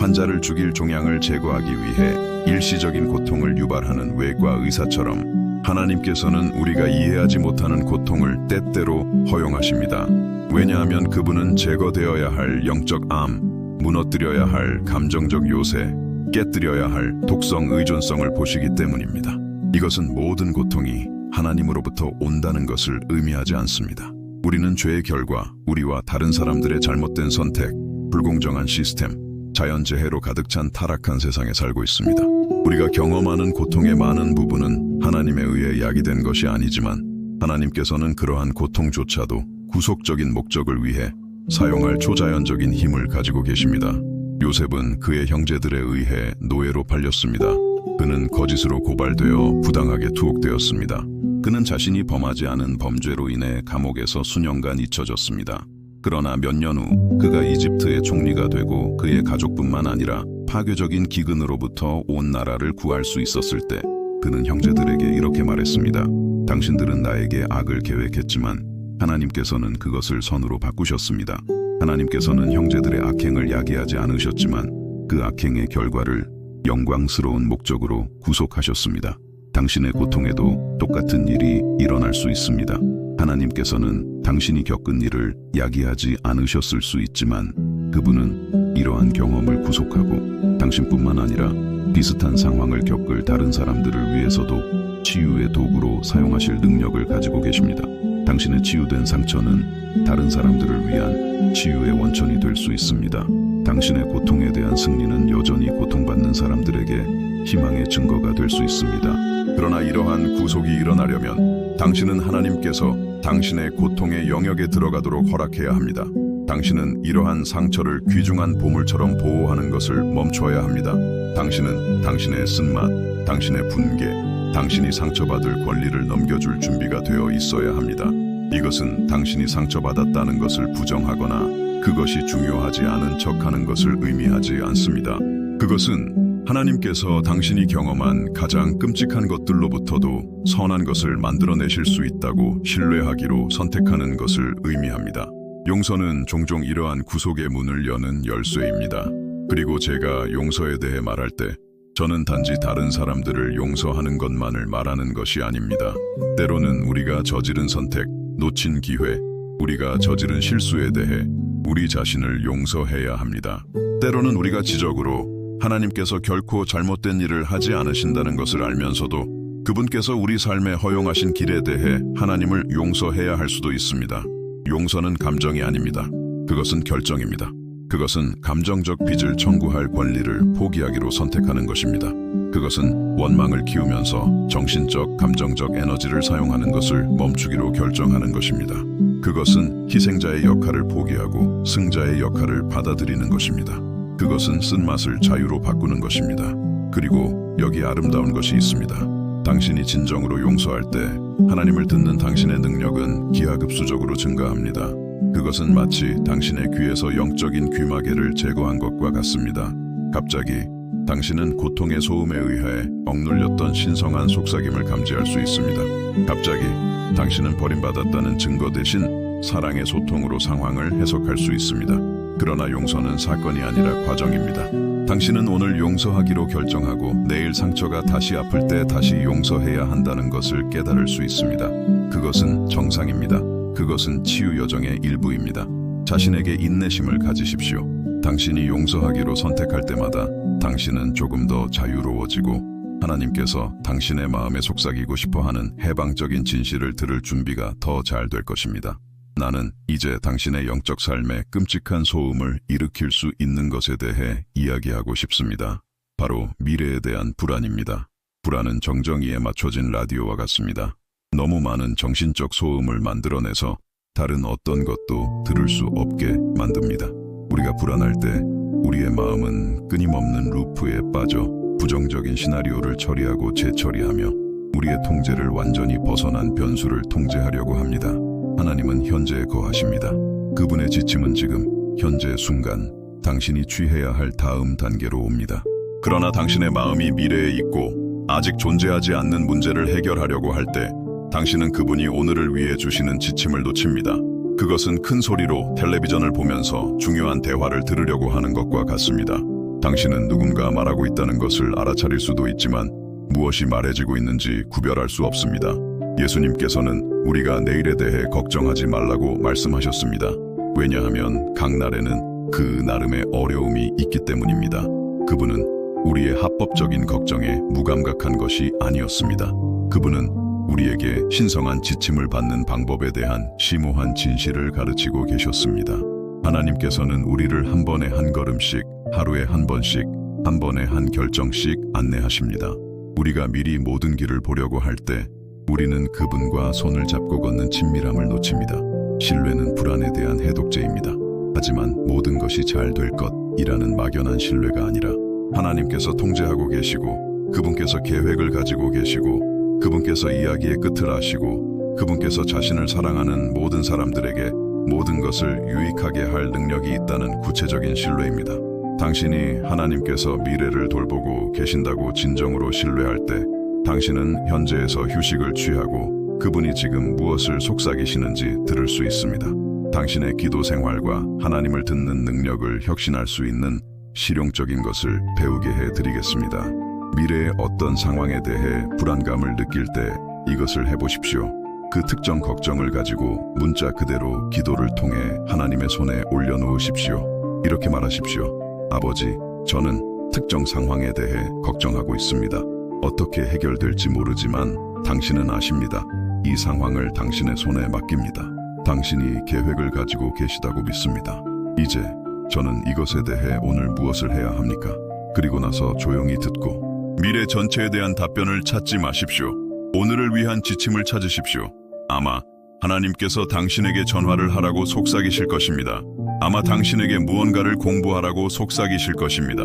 환자를 죽일 종양을 제거하기 위해 일시적인 고통을 유발하는 외과 의사처럼 하나님께서는 우리가 이해하지 못하는 고통을 때때로 허용하십니다. 왜냐하면 그분은 제거되어야 할 영적 암, 무너뜨려야 할 감정적 요새, 깨뜨려야 할 독성 의존성을 보시기 때문입니다. 이것은 모든 고통이 하나님으로부터 온다는 것을 의미하지 않습니다. 우리는 죄의 결과, 우리와 다른 사람들의 잘못된 선택, 불공정한 시스템, 자연재해로 가득 찬 타락한 세상에 살고 있습니다. 우리가 경험하는 고통의 많은 부분은 하나님에 의해 야기된 것이 아니지만 하나님께서는 그러한 고통조차도 구속적인 목적을 위해 사용할 초자연적인 힘을 가지고 계십니다. 요셉은 그의 형제들에 의해 노예로 팔렸습니다. 그는 거짓으로 고발되어 부당하게 투옥되었습니다. 그는 자신이 범하지 않은 범죄로 인해 감옥에서 수년간 잊혀졌습니다. 그러나 몇 년 후 그가 이집트의 총리가 되고 그의 가족뿐만 아니라 파괴적인 기근으로부터 온 나라를 구할 수 있었을 때 그는 형제들에게 이렇게 말했습니다. 당신들은 나에게 악을 계획했지만 하나님께서는 그것을 선으로 바꾸셨습니다. 하나님께서는 형제들의 악행을 야기하지 않으셨지만 그 악행의 결과를 영광스러운 목적으로 구속하셨습니다. 당신의 고통에도 똑같은 일이 일어날 수 있습니다. 하나님께서는 당신이 겪은 일을 야기하지 않으셨을 수 있지만 그분은 이러한 경험을 구속하고 당신뿐만 아니라 비슷한 상황을 겪을 다른 사람들을 위해서도 치유의 도구로 사용하실 능력을 가지고 계십니다. 당신의 치유된 상처는 다른 사람들을 위한 치유의 원천이 될 수 있습니다. 당신의 고통에 대한 승리는 여전히 고통받는 사람들에게 희망의 증거가 될 수 있습니다. 그러나 이러한 구속이 일어나려면 당신은 하나님께서 당신의 고통의 영역에 들어가도록 허락해야 합니다. 당신은 이러한 상처를 귀중한 보물처럼 보호하는 것을 멈춰야 합니다. 당신은 당신의 쓴맛, 당신의 분개, 당신이 상처받을 권리를 넘겨줄 준비가 되어 있어야 합니다. 이것은 당신이 상처받았다는 것을 부정하거나 그것이 중요하지 않은 척하는 것을 의미하지 않습니다. 그것은 하나님께서 당신이 경험한 가장 끔찍한 것들로부터도 선한 것을 만들어내실 수 있다고 신뢰하기로 선택하는 것을 의미합니다. 용서는 종종 이러한 구속의 문을 여는 열쇠입니다. 그리고 제가 용서에 대해 말할 때 저는 단지 다른 사람들을 용서하는 것만을 말하는 것이 아닙니다. 때로는 우리가 저지른 선택, 놓친 기회, 우리가 저지른 실수에 대해 우리 자신을 용서해야 합니다. 때로는 우리가 지적으로 하나님께서 결코 잘못된 일을 하지 않으신다는 것을 알면서도 그분께서 우리 삶에 허용하신 길에 대해 하나님을 용서해야 할 수도 있습니다. 용서는 감정이 아닙니다. 그것은 결정입니다. 그것은 감정적 빚을 청구할 권리를 포기하기로 선택하는 것입니다. 그것은 원망을 키우면서 정신적, 감정적 에너지를 사용하는 것을 멈추기로 결정하는 것입니다. 그것은 희생자의 역할을 포기하고 승자의 역할을 받아들이는 것입니다. 그것은 쓴맛을 자유로 바꾸는 것입니다. 그리고 여기 아름다운 것이 있습니다. 당신이 진정으로 용서할 때 하나님을 듣는 당신의 능력은 기하급수적으로 증가합니다. 그것은 마치 당신의 귀에서 영적인 귀마개를 제거한 것과 같습니다. 갑자기 당신은 고통의 소음에 의해 억눌렸던 신성한 속삭임을 감지할 수 있습니다. 갑자기 당신은 버림받았다는 증거 대신 사랑의 소통으로 상황을 해석할 수 있습니다. 그러나 용서는 사건이 아니라 과정입니다. 당신은 오늘 용서하기로 결정하고 내일 상처가 다시 아플 때 다시 용서해야 한다는 것을 깨달을 수 있습니다. 그것은 정상입니다. 그것은 치유 여정의 일부입니다. 자신에게 인내심을 가지십시오. 당신이 용서하기로 선택할 때마다 당신은 조금 더 자유로워지고 하나님께서 당신의 마음에 속삭이고 싶어하는 해방적인 진실을 들을 준비가 더 잘 될 것입니다. 나는 이제 당신의 영적 삶에 끔찍한 소음을 일으킬 수 있는 것에 대해 이야기하고 싶습니다. 바로 미래에 대한 불안입니다. 불안은 정정이에 맞춰진 라디오와 같습니다. 너무 많은 정신적 소음을 만들어내서 다른 어떤 것도 들을 수 없게 만듭니다. 우리가 불안할 때 우리의 마음은 끊임없는 루프에 빠져 부정적인 시나리오를 처리하고 재처리하며 우리의 통제를 완전히 벗어난 변수를 통제하려고 합니다. 하나님은 현재에 거하십니다. 그분의 지침은 지금, 현재 순간, 당신이 취해야 할 다음 단계로 옵니다. 그러나 당신의 마음이 미래에 있고 아직 존재하지 않는 문제를 해결하려고 할 때 당신은 그분이 오늘을 위해 주시는 지침을 놓칩니다. 그것은 큰 소리로 텔레비전을 보면서 중요한 대화를 들으려고 하는 것과 같습니다. 당신은 누군가 말하고 있다는 것을 알아차릴 수도 있지만 무엇이 말해지고 있는지 구별할 수 없습니다. 예수님께서는 우리가 내일에 대해 걱정하지 말라고 말씀하셨습니다. 왜냐하면 각 날에는 그 나름의 어려움이 있기 때문입니다. 그분은 우리의 합법적인 걱정에 무감각한 것이 아니었습니다. 그분은 우리에게 신성한 지침을 받는 방법에 대한 심오한 진실을 가르치고 계셨습니다. 하나님께서는 우리를 한 번에 한 걸음씩, 하루에 한 번씩, 한 번에 한 결정씩 안내하십니다. 우리가 미리 모든 길을 보려고 할 때 우리는 그분과 손을 잡고 걷는 친밀함을 놓칩니다. 신뢰는 불안에 대한 해독제입니다. 하지만 모든 것이 잘 될 것이라는 막연한 신뢰가 아니라 하나님께서 통제하고 계시고 그분께서 계획을 가지고 계시고 그분께서 이야기의 끝을 아시고 그분께서 자신을 사랑하는 모든 사람들에게 모든 것을 유익하게 할 능력이 있다는 구체적인 신뢰입니다. 당신이 하나님께서 미래를 돌보고 계신다고 진정으로 신뢰할 때 당신은 현재에서 휴식을 취하고 그분이 지금 무엇을 속삭이시는지 들을 수 있습니다. 당신의 기도 생활과 하나님을 듣는 능력을 혁신할 수 있는 실용적인 것을 배우게 해드리겠습니다. 미래의 어떤 상황에 대해 불안감을 느낄 때 이것을 해보십시오. 그 특정 걱정을 가지고 문자 그대로 기도를 통해 하나님의 손에 올려놓으십시오. 이렇게 말하십시오. 아버지, 저는 특정 상황에 대해 걱정하고 있습니다. 어떻게 해결될지 모르지만 당신은 아십니다. 이 상황을 당신의 손에 맡깁니다. 당신이 계획을 가지고 계시다고 믿습니다. 이제 저는 이것에 대해 오늘 무엇을 해야 합니까? 그리고 나서 조용히 듣고 미래 전체에 대한 답변을 찾지 마십시오. 오늘을 위한 지침을 찾으십시오. 아마 하나님께서 당신에게 전화를 하라고 속삭이실 것입니다. 아마 당신에게 무언가를 공부하라고 속삭이실 것입니다.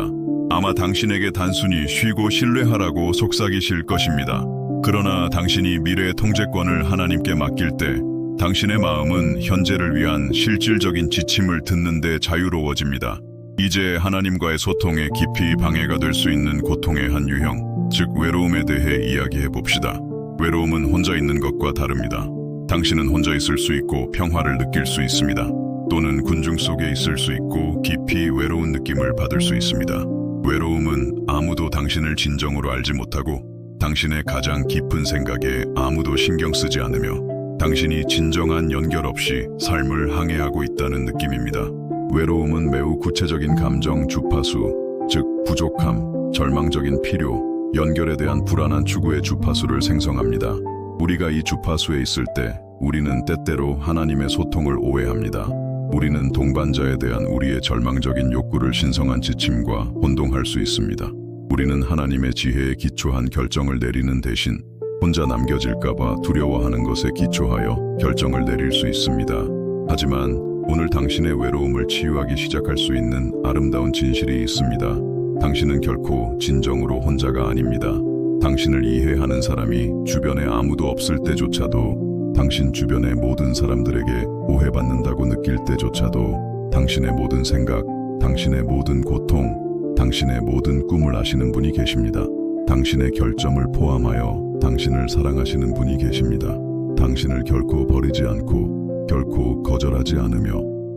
아마 당신에게 단순히 쉬고 신뢰하라고 속삭이실 것입니다. 그러나 당신이 미래의 통제권을 하나님께 맡길 때 당신의 마음은 현재를 위한 실질적인 지침을 듣는 데 자유로워집니다. 이제 하나님과의 소통에 깊이 방해가 될 수 있는 고통의 한 유형, 즉 외로움에 대해 이야기해 봅시다. 외로움은 혼자 있는 것과 다릅니다. 당신은 혼자 있을 수 있고 평화를 느낄 수 있습니다. 또는 군중 속에 있을 수 있고 깊이 외로운 느낌을 받을 수 있습니다. 외로움은 아무도 당신을 진정으로 알지 못하고 당신의 가장 깊은 생각에 아무도 신경 쓰지 않으며 당신이 진정한 연결 없이 삶을 항해하고 있다는 느낌입니다. 외로움은 매우 구체적인 감정 주파수, 즉 부족함, 절망적인 필요, 연결에 대한 불안한 추구의 주파수를 생성합니다. 우리가 이 주파수에 있을 때 우리는 때때로 하나님의 소통을 오해합니다. 우리는 동반자에 대한 우리의 절망적인 욕구를 신성한 지침과 혼동할 수 있습니다. 우리는 하나님의 지혜에 기초한 결정을 내리는 대신 혼자 남겨질까봐 두려워하는 것에 기초하여 결정을 내릴 수 있습니다. 하지만 오늘 당신의 외로움을 치유하기 시작할 수 있는 아름다운 진실이 있습니다. 당신은 결코 진정으로 혼자가 아닙니다. 당신을 이해하는 사람이 주변에 아무도 없을 때조차도, 당신 주변의 모든 사람들에게 오해받는다고 느낄 때조차도 당신의 모든 생각, 당신의 모든 고통, 당신의 모든 꿈을 아시는 분이 계십니다. 당신의 결점을 포함하여 당신을 사랑하시는 분이 계십니다. 당신을 결코 버리지 않고 결코 거절하지 않으며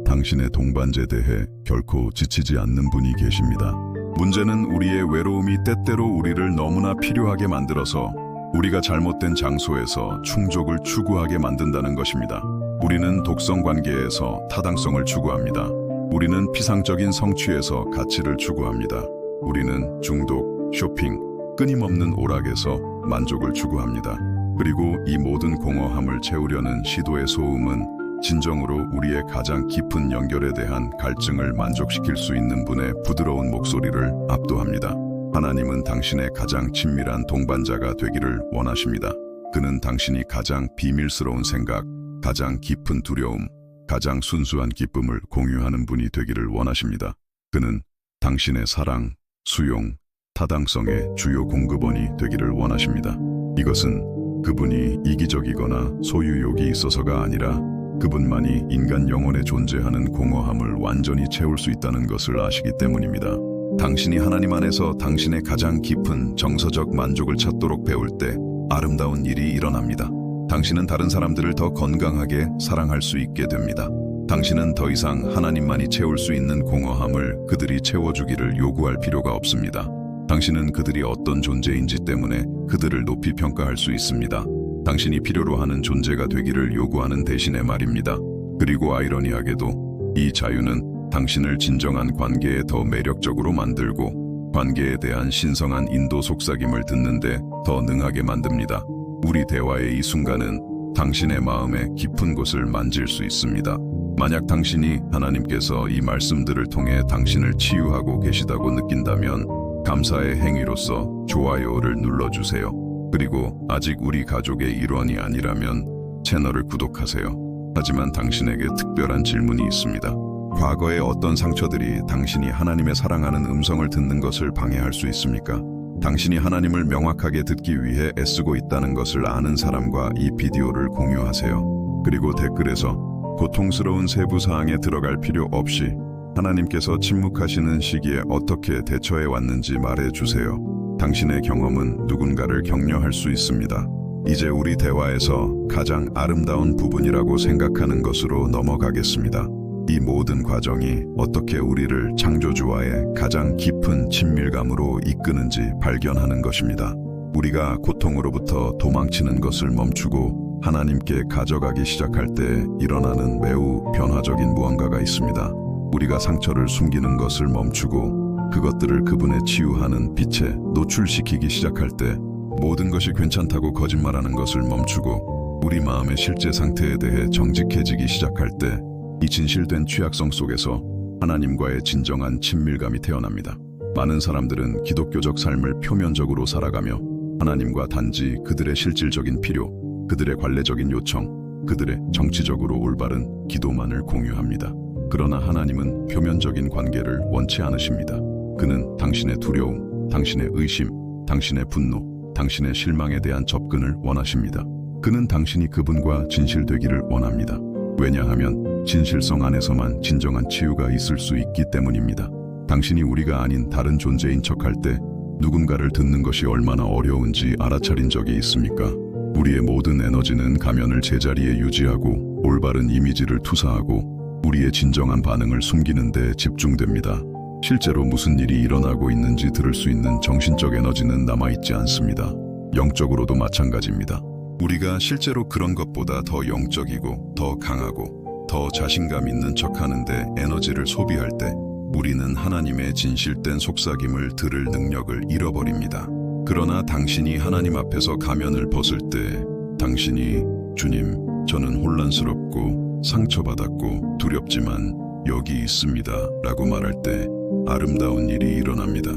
당신의 동반자에 대해 결코 지치지 않는 분이 계십니다. 문제는 우리의 외로움이 때때로 우리를 너무나 필요하게 만들어서 우리가 잘못된 장소에서 충족을 추구하게 만든다는 것입니다. 우리는 독성 관계에서 타당성을 추구합니다. 우리는 피상적인 성취에서 가치를 추구합니다. 우리는 중독, 쇼핑, 끊임없는 오락에서 만족을 추구합니다. 그리고 이 모든 공허함을 채우려는 시도의 소음은 진정으로 우리의 가장 깊은 연결에 대한 갈증을 만족시킬 수 있는 분의 부드러운 목소리를 압도합니다. 하나님은 당신의 가장 친밀한 동반자가 되기를 원하십니다. 그는 당신이 가장 비밀스러운 생각, 가장 깊은 두려움, 가장 순수한 기쁨을 공유하는 분이 되기를 원하십니다. 그는 당신의 사랑, 수용, 타당성의 주요 공급원이 되기를 원하십니다. 이것은 그분이 이기적이거나 소유욕이 있어서가 아니라 그분만이 인간 영혼에 존재하는 공허함을 완전히 채울 수 있다는 것을 아시기 때문입니다. 당신이 하나님 안에서 당신의 가장 깊은 정서적 만족을 찾도록 배울 때 아름다운 일이 일어납니다. 당신은 다른 사람들을 더 건강하게 사랑할 수 있게 됩니다. 당신은 더 이상 하나님만이 채울 수 있는 공허함을 그들이 채워주기를 요구할 필요가 없습니다. 당신은 그들이 어떤 존재인지 때문에 그들을 높이 평가할 수 있습니다. 당신이 필요로 하는 존재가 되기를 요구하는 대신에 말입니다. 그리고 아이러니하게도 이 자유는 당신을 진정한 관계에 더 매력적으로 만들고 관계에 대한 신성한 인도 속삭임을 듣는데 더 능하게 만듭니다. 우리 대화의 이 순간은 당신의 마음의 깊은 곳을 만질 수 있습니다. 만약 당신이 하나님께서 이 말씀들을 통해 당신을 치유하고 계시다고 느낀다면 감사의 행위로서 좋아요를 눌러주세요. 그리고 아직 우리 가족의 일원이 아니라면 채널을 구독하세요. 하지만 당신에게 특별한 질문이 있습니다. 과거의 어떤 상처들이 당신이 하나님의 사랑하는 음성을 듣는 것을 방해할 수 있습니까? 당신이 하나님을 명확하게 듣기 위해 애쓰고 있다는 것을 아는 사람과 이 비디오를 공유하세요. 그리고 댓글에서 고통스러운 세부 사항에 들어갈 필요 없이 하나님께서 침묵하시는 시기에 어떻게 대처해 왔는지 말해주세요. 당신의 경험은 누군가를 격려할 수 있습니다. 이제 우리 대화에서 가장 아름다운 부분이라고 생각하는 것으로 넘어가겠습니다. 이 모든 과정이 어떻게 우리를 창조주와의 가장 깊은 친밀감으로 이끄는지 발견하는 것입니다. 우리가 고통으로부터 도망치는 것을 멈추고 하나님께 가져가기 시작할 때 일어나는 매우 변화적인 무언가가 있습니다. 우리가 상처를 숨기는 것을 멈추고 그것들을 그분의 치유하는 빛에 노출시키기 시작할 때 모든 것이 괜찮다고 거짓말하는 것을 멈추고 우리 마음의 실제 상태에 대해 정직해지기 시작할 때 이 진실된 취약성 속에서 하나님과의 진정한 친밀감이 태어납니다. 많은 사람들은 기독교적 삶을 표면적으로 살아가며 하나님과 단지 그들의 실질적인 필요, 그들의 관례적인 요청, 그들의 정치적으로 올바른 기도만을 공유합니다. 그러나 하나님은 표면적인 관계를 원치 않으십니다. 그는 당신의 두려움, 당신의 의심, 당신의 분노, 당신의 실망에 대한 접근을 원하십니다. 그는 당신이 그분과 진실되기를 원합니다. 왜냐하면 진실성 안에서만 진정한 치유가 있을 수 있기 때문입니다. 당신이 우리가 아닌 다른 존재인 척할 때 누군가를 듣는 것이 얼마나 어려운지 알아차린 적이 있습니까? 우리의 모든 에너지는 가면을 제자리에 유지하고 올바른 이미지를 투사하고 우리의 진정한 반응을 숨기는 데 집중됩니다. 실제로 무슨 일이 일어나고 있는지 들을 수 있는 정신적 에너지는 남아있지 않습니다. 영적으로도 마찬가지입니다. 우리가 실제로 그런 것보다 더 영적이고 더 강하고 더 자신감 있는 척하는데 에너지를 소비할 때 우리는 하나님의 진실된 속삭임을 들을 능력을 잃어버립니다. 그러나 당신이 하나님 앞에서 가면을 벗을 때 당신이 주님, 저는 혼란스럽고 상처받았고 두렵지만 여기 있습니다 라고 말할 때 아름다운 일이 일어납니다.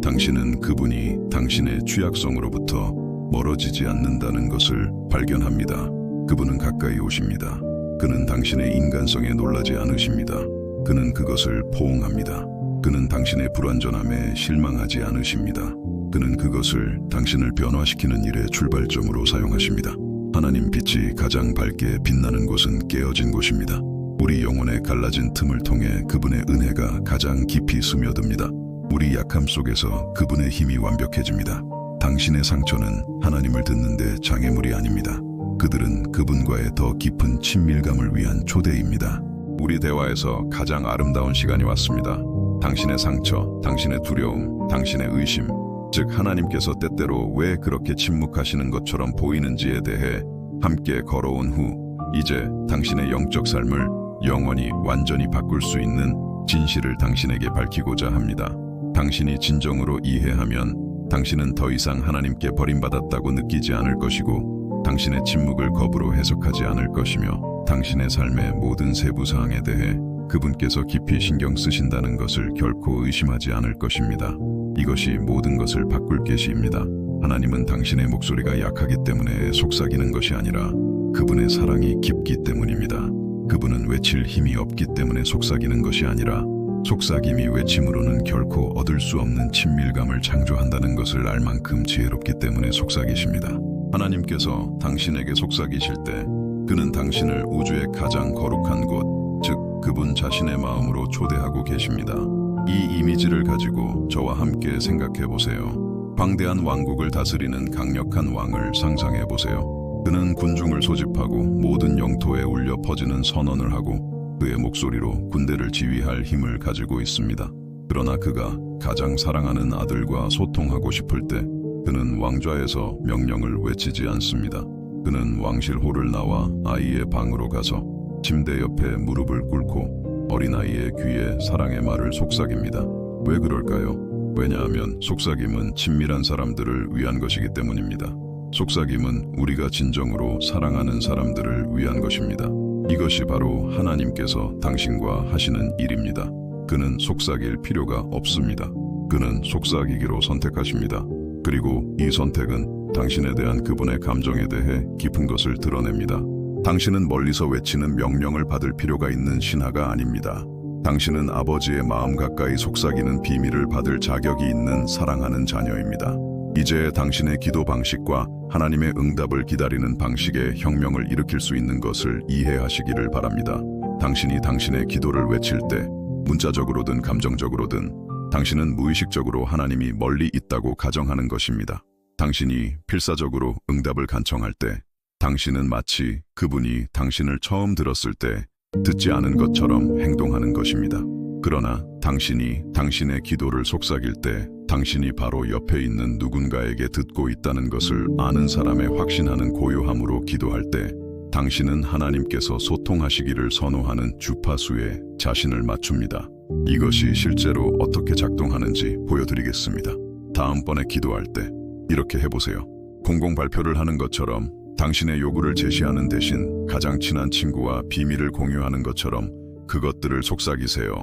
당신은 그분이 당신의 취약성으로부터 멀어지지 않는다는 것을 발견합니다. 그분은 가까이 오십니다. 그는 당신의 인간성에 놀라지 않으십니다. 그는 그것을 포옹합니다. 그는 당신의 불완전함에 실망하지 않으십니다. 그는 그것을 당신을 변화시키는 일의 출발점으로 사용하십니다. 하나님 빛이 가장 밝게 빛나는 곳은 깨어진 곳입니다. 우리 영혼의 갈라진 틈을 통해 그분의 은혜가 가장 깊이 스며듭니다. 우리 약함 속에서 그분의 힘이 완벽해집니다. 당신의 상처는 하나님을 듣는데 장애물이 아닙니다. 그들은 그분과의 더 깊은 친밀감을 위한 초대입니다. 우리 대화에서 가장 아름다운 시간이 왔습니다. 당신의 상처, 당신의 두려움, 당신의 의심, 즉 하나님께서 때때로 왜 그렇게 침묵하시는 것처럼 보이는지에 대해 함께 걸어온 후 이제 당신의 영적 삶을 영원히 완전히 바꿀 수 있는 진실을 당신에게 밝히고자 합니다. 당신이 진정으로 이해하면 당신은 더 이상 하나님께 버림받았다고 느끼지 않을 것이고 당신의 침묵을 겁으로 해석하지 않을 것이며 당신의 삶의 모든 세부사항에 대해 그분께서 깊이 신경 쓰신다는 것을 결코 의심하지 않을 것입니다. 이것이 모든 것을 바꿀 계시입니다. 하나님은 당신의 목소리가 약하기 때문에 속삭이는 것이 아니라 그분의 사랑이 깊기 때문입니다. 그분은 외칠 힘이 없기 때문에 속삭이는 것이 아니라 속삭임이 외침으로는 결코 얻을 수 없는 친밀감을 창조한다는 것을 알 만큼 지혜롭기 때문에 속삭이십니다. 하나님께서 당신에게 속삭이실 때 그는 당신을 우주의 가장 거룩한 곳, 즉 그분 자신의 마음으로 초대하고 계십니다. 이 이미지를 가지고 저와 함께 생각해 보세요. 광대한 왕국을 다스리는 강력한 왕을 상상해 보세요. 그는 군중을 소집하고 모든 영토에 울려 퍼지는 선언을 하고 그의 목소리로 군대를 지휘할 힘을 가지고 있습니다. 그러나 그가 가장 사랑하는 아들과 소통하고 싶을 때 그는 왕좌에서 명령을 외치지 않습니다. 그는 왕실홀을 나와 아이의 방으로 가서 침대 옆에 무릎을 꿇고 어린아이의 귀에 사랑의 말을 속삭입니다. 왜 그럴까요? 왜냐하면 속삭임은 친밀한 사람들을 위한 것이기 때문입니다. 속삭임은 우리가 진정으로 사랑하는 사람들을 위한 것입니다. 이것이 바로 하나님께서 당신과 하시는 일입니다. 그는 속삭일 필요가 없습니다. 그는 속삭이기로 선택하십니다. 그리고 이 선택은 당신에 대한 그분의 감정에 대해 깊은 것을 드러냅니다. 당신은 멀리서 외치는 명령을 받을 필요가 있는 신하가 아닙니다. 당신은 아버지의 마음 가까이 속삭이는 비밀을 받을 자격이 있는 사랑하는 자녀입니다. 이제 당신의 기도 방식과 하나님의 응답을 기다리는 방식에 혁명을 일으킬 수 있는 것을 이해하시기를 바랍니다. 당신이 당신의 기도를 외칠 때 문자적으로든 감정적으로든 당신은 무의식적으로 하나님이 멀리 있다고 가정하는 것입니다. 당신이 필사적으로 응답을 간청할 때 당신은 마치 그분이 당신을 처음 들었을 때 듣지 않은 것처럼 행동하는 것입니다. 그러나 당신이 당신의 기도를 속삭일 때 당신이 바로 옆에 있는 누군가에게 듣고 있다는 것을 아는 사람에 확신하는 고요함으로 기도할 때 당신은 하나님께서 소통하시기를 선호하는 주파수에 자신을 맞춥니다. 이것이 실제로 어떻게 작동하는지 보여드리겠습니다. 다음번에 기도할 때 이렇게 해보세요. 공공 발표를 하는 것처럼 당신의 요구를 제시하는 대신 가장 친한 친구와 비밀을 공유하는 것처럼 그것들을 속삭이세요.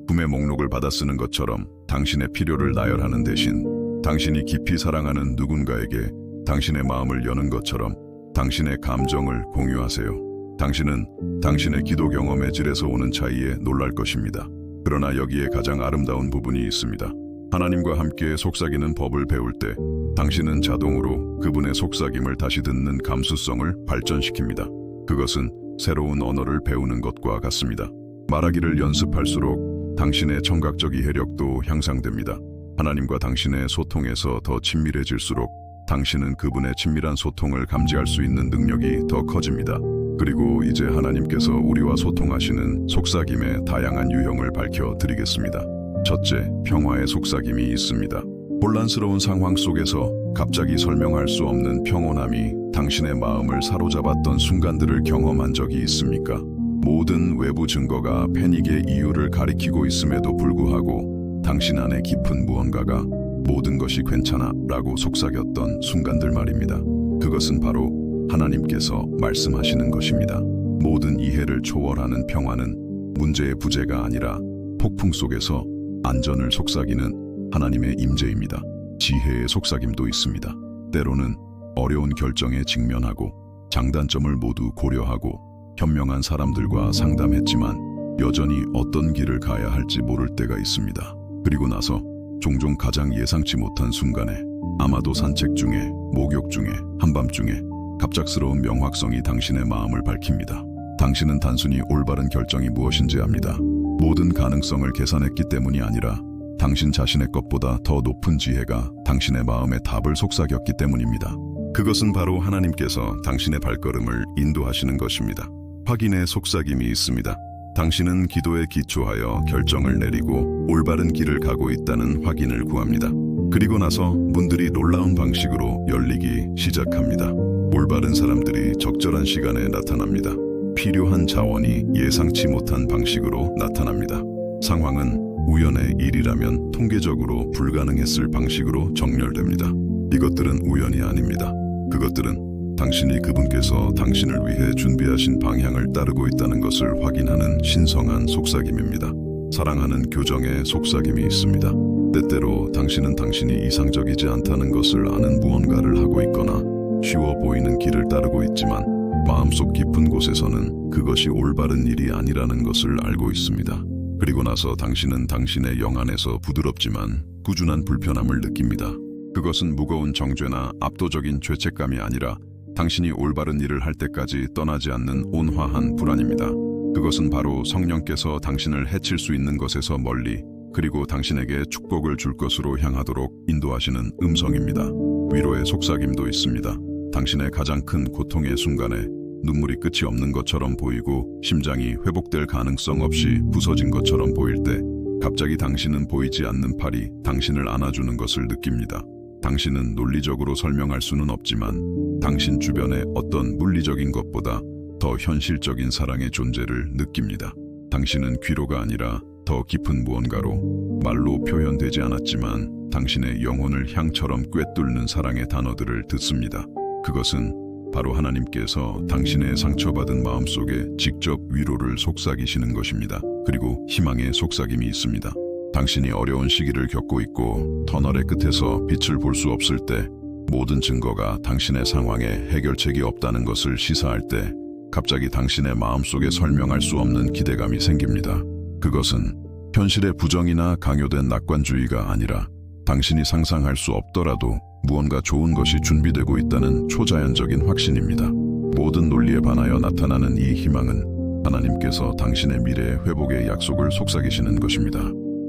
구매 목록을 받아 쓰는 것처럼 당신의 필요를 나열하는 대신 당신이 깊이 사랑하는 누군가에게 당신의 마음을 여는 것처럼 당신의 감정을 공유하세요. 당신은 당신의 기도 경험의 질에서 오는 차이에 놀랄 것입니다. 그러나 여기에 가장 아름다운 부분이 있습니다. 하나님과 함께 속삭이는 법을 배울 때 당신은 자동으로 그분의 속삭임을 다시 듣는 감수성을 발전시킵니다. 그것은 새로운 언어를 배우는 것과 같습니다. 말하기를 연습할수록 당신의 청각적 이해력도 향상됩니다. 하나님과 당신의 소통에서 더 친밀해질수록 당신은 그분의 친밀한 소통을 감지할 수 있는 능력이 더 커집니다. 그리고 이제 하나님께서 우리와 소통하시는 속삭임의 다양한 유형을 밝혀드리겠습니다. 첫째, 평화의 속삭임이 있습니다. 혼란스러운 상황 속에서 갑자기 설명할 수 없는 평온함이 당신의 마음을 사로잡았던 순간들을 경험한 적이 있습니까? 모든 외부 증거가 패닉의 이유를 가리키고 있음에도 불구하고 당신 안에 깊은 무언가가 모든 것이 괜찮아 라고 속삭였던 순간들 말입니다. 그것은 바로 하나님께서 말씀하시는 것입니다. 모든 이해를 초월하는 평화는 문제의 부재가 아니라 폭풍 속에서 안전을 속삭이는 하나님의 임재입니다. 지혜의 속삭임도 있습니다. 때로는 어려운 결정에 직면하고 장단점을 모두 고려하고 현명한 사람들과 상담했지만 여전히 어떤 길을 가야 할지 모를 때가 있습니다. 그리고 나서 종종 가장 예상치 못한 순간에 아마도 산책 중에, 목욕 중에, 한밤중에 갑작스러운 명확성이 당신의 마음을 밝힙니다. 당신은 단순히 올바른 결정이 무엇인지 압니다. 모든 가능성을 계산했기 때문이 아니라 당신 자신의 것보다 더 높은 지혜가 당신의 마음의 답을 속삭였기 때문입니다. 그것은 바로 하나님께서 당신의 발걸음을 인도하시는 것입니다. 확인의 속삭임이 있습니다. 당신은 기도에 기초하여 결정을 내리고 올바른 길을 가고 있다는 확인을 구합니다. 그리고 나서 문들이 놀라운 방식으로 열리기 시작합니다. 올바른 사람들이 적절한 시간에 나타납니다. 필요한 자원이 예상치 못한 방식으로 나타납니다. 상황은 우연의 일이라면 통계적으로 불가능했을 방식으로 정렬됩니다. 이것들은 우연이 아닙니다. 그것들은 당신이 그분께서 당신을 위해 준비하신 방향을 따르고 있다는 것을 확인하는 신성한 속삭임입니다. 사랑하는 교정의 속삭임이 있습니다. 때때로 당신은 당신이 이상적이지 않다는 것을 아는 무언가를 하고 있거나 쉬워 보이는 길을 따르고 있지만 마음속 깊은 곳에서는 그것이 올바른 일이 아니라는 것을 알고 있습니다. 그리고 나서 당신은 당신의 영 안에서 부드럽지만 꾸준한 불편함을 느낍니다. 그것은 무거운 정죄나 압도적인 죄책감이 아니라 당신이 올바른 일을 할 때까지 떠나지 않는 온화한 불안입니다. 그것은 바로 성령께서 당신을 해칠 수 있는 것에서 멀리, 그리고 당신에게 축복을 줄 것으로 향하도록 인도하시는 음성입니다. 위로의 속삭임도 있습니다. 당신의 가장 큰 고통의 순간에 눈물이 끝이 없는 것처럼 보이고 심장이 회복될 가능성 없이 부서진 것처럼 보일 때 갑자기 당신은 보이지 않는 팔이 당신을 안아주는 것을 느낍니다. 당신은 논리적으로 설명할 수는 없지만 당신 주변의 어떤 물리적인 것보다 더 현실적인 사랑의 존재를 느낍니다. 당신은 귀로가 아니라 더 깊은 무언가로 말로 표현되지 않았지만 당신의 영혼을 향처럼 꿰뚫는 사랑의 단어들을 듣습니다. 그것은 바로 하나님께서 당신의 상처받은 마음속에 직접 위로를 속삭이시는 것입니다. 그리고 희망의 속삭임이 있습니다. 당신이 어려운 시기를 겪고 있고 터널의 끝에서 빛을 볼 수 없을 때, 모든 증거가 당신의 상황에 해결책이 없다는 것을 시사할 때 갑자기 당신의 마음속에 설명할 수 없는 기대감이 생깁니다. 그것은 현실의 부정이나 강요된 낙관주의가 아니라 당신이 상상할 수 없더라도 무언가 좋은 것이 준비되고 있다는 초자연적인 확신입니다. 모든 논리에 반하여 나타나는 이 희망은 하나님께서 당신의 미래의 회복의 약속을 속삭이시는 것입니다.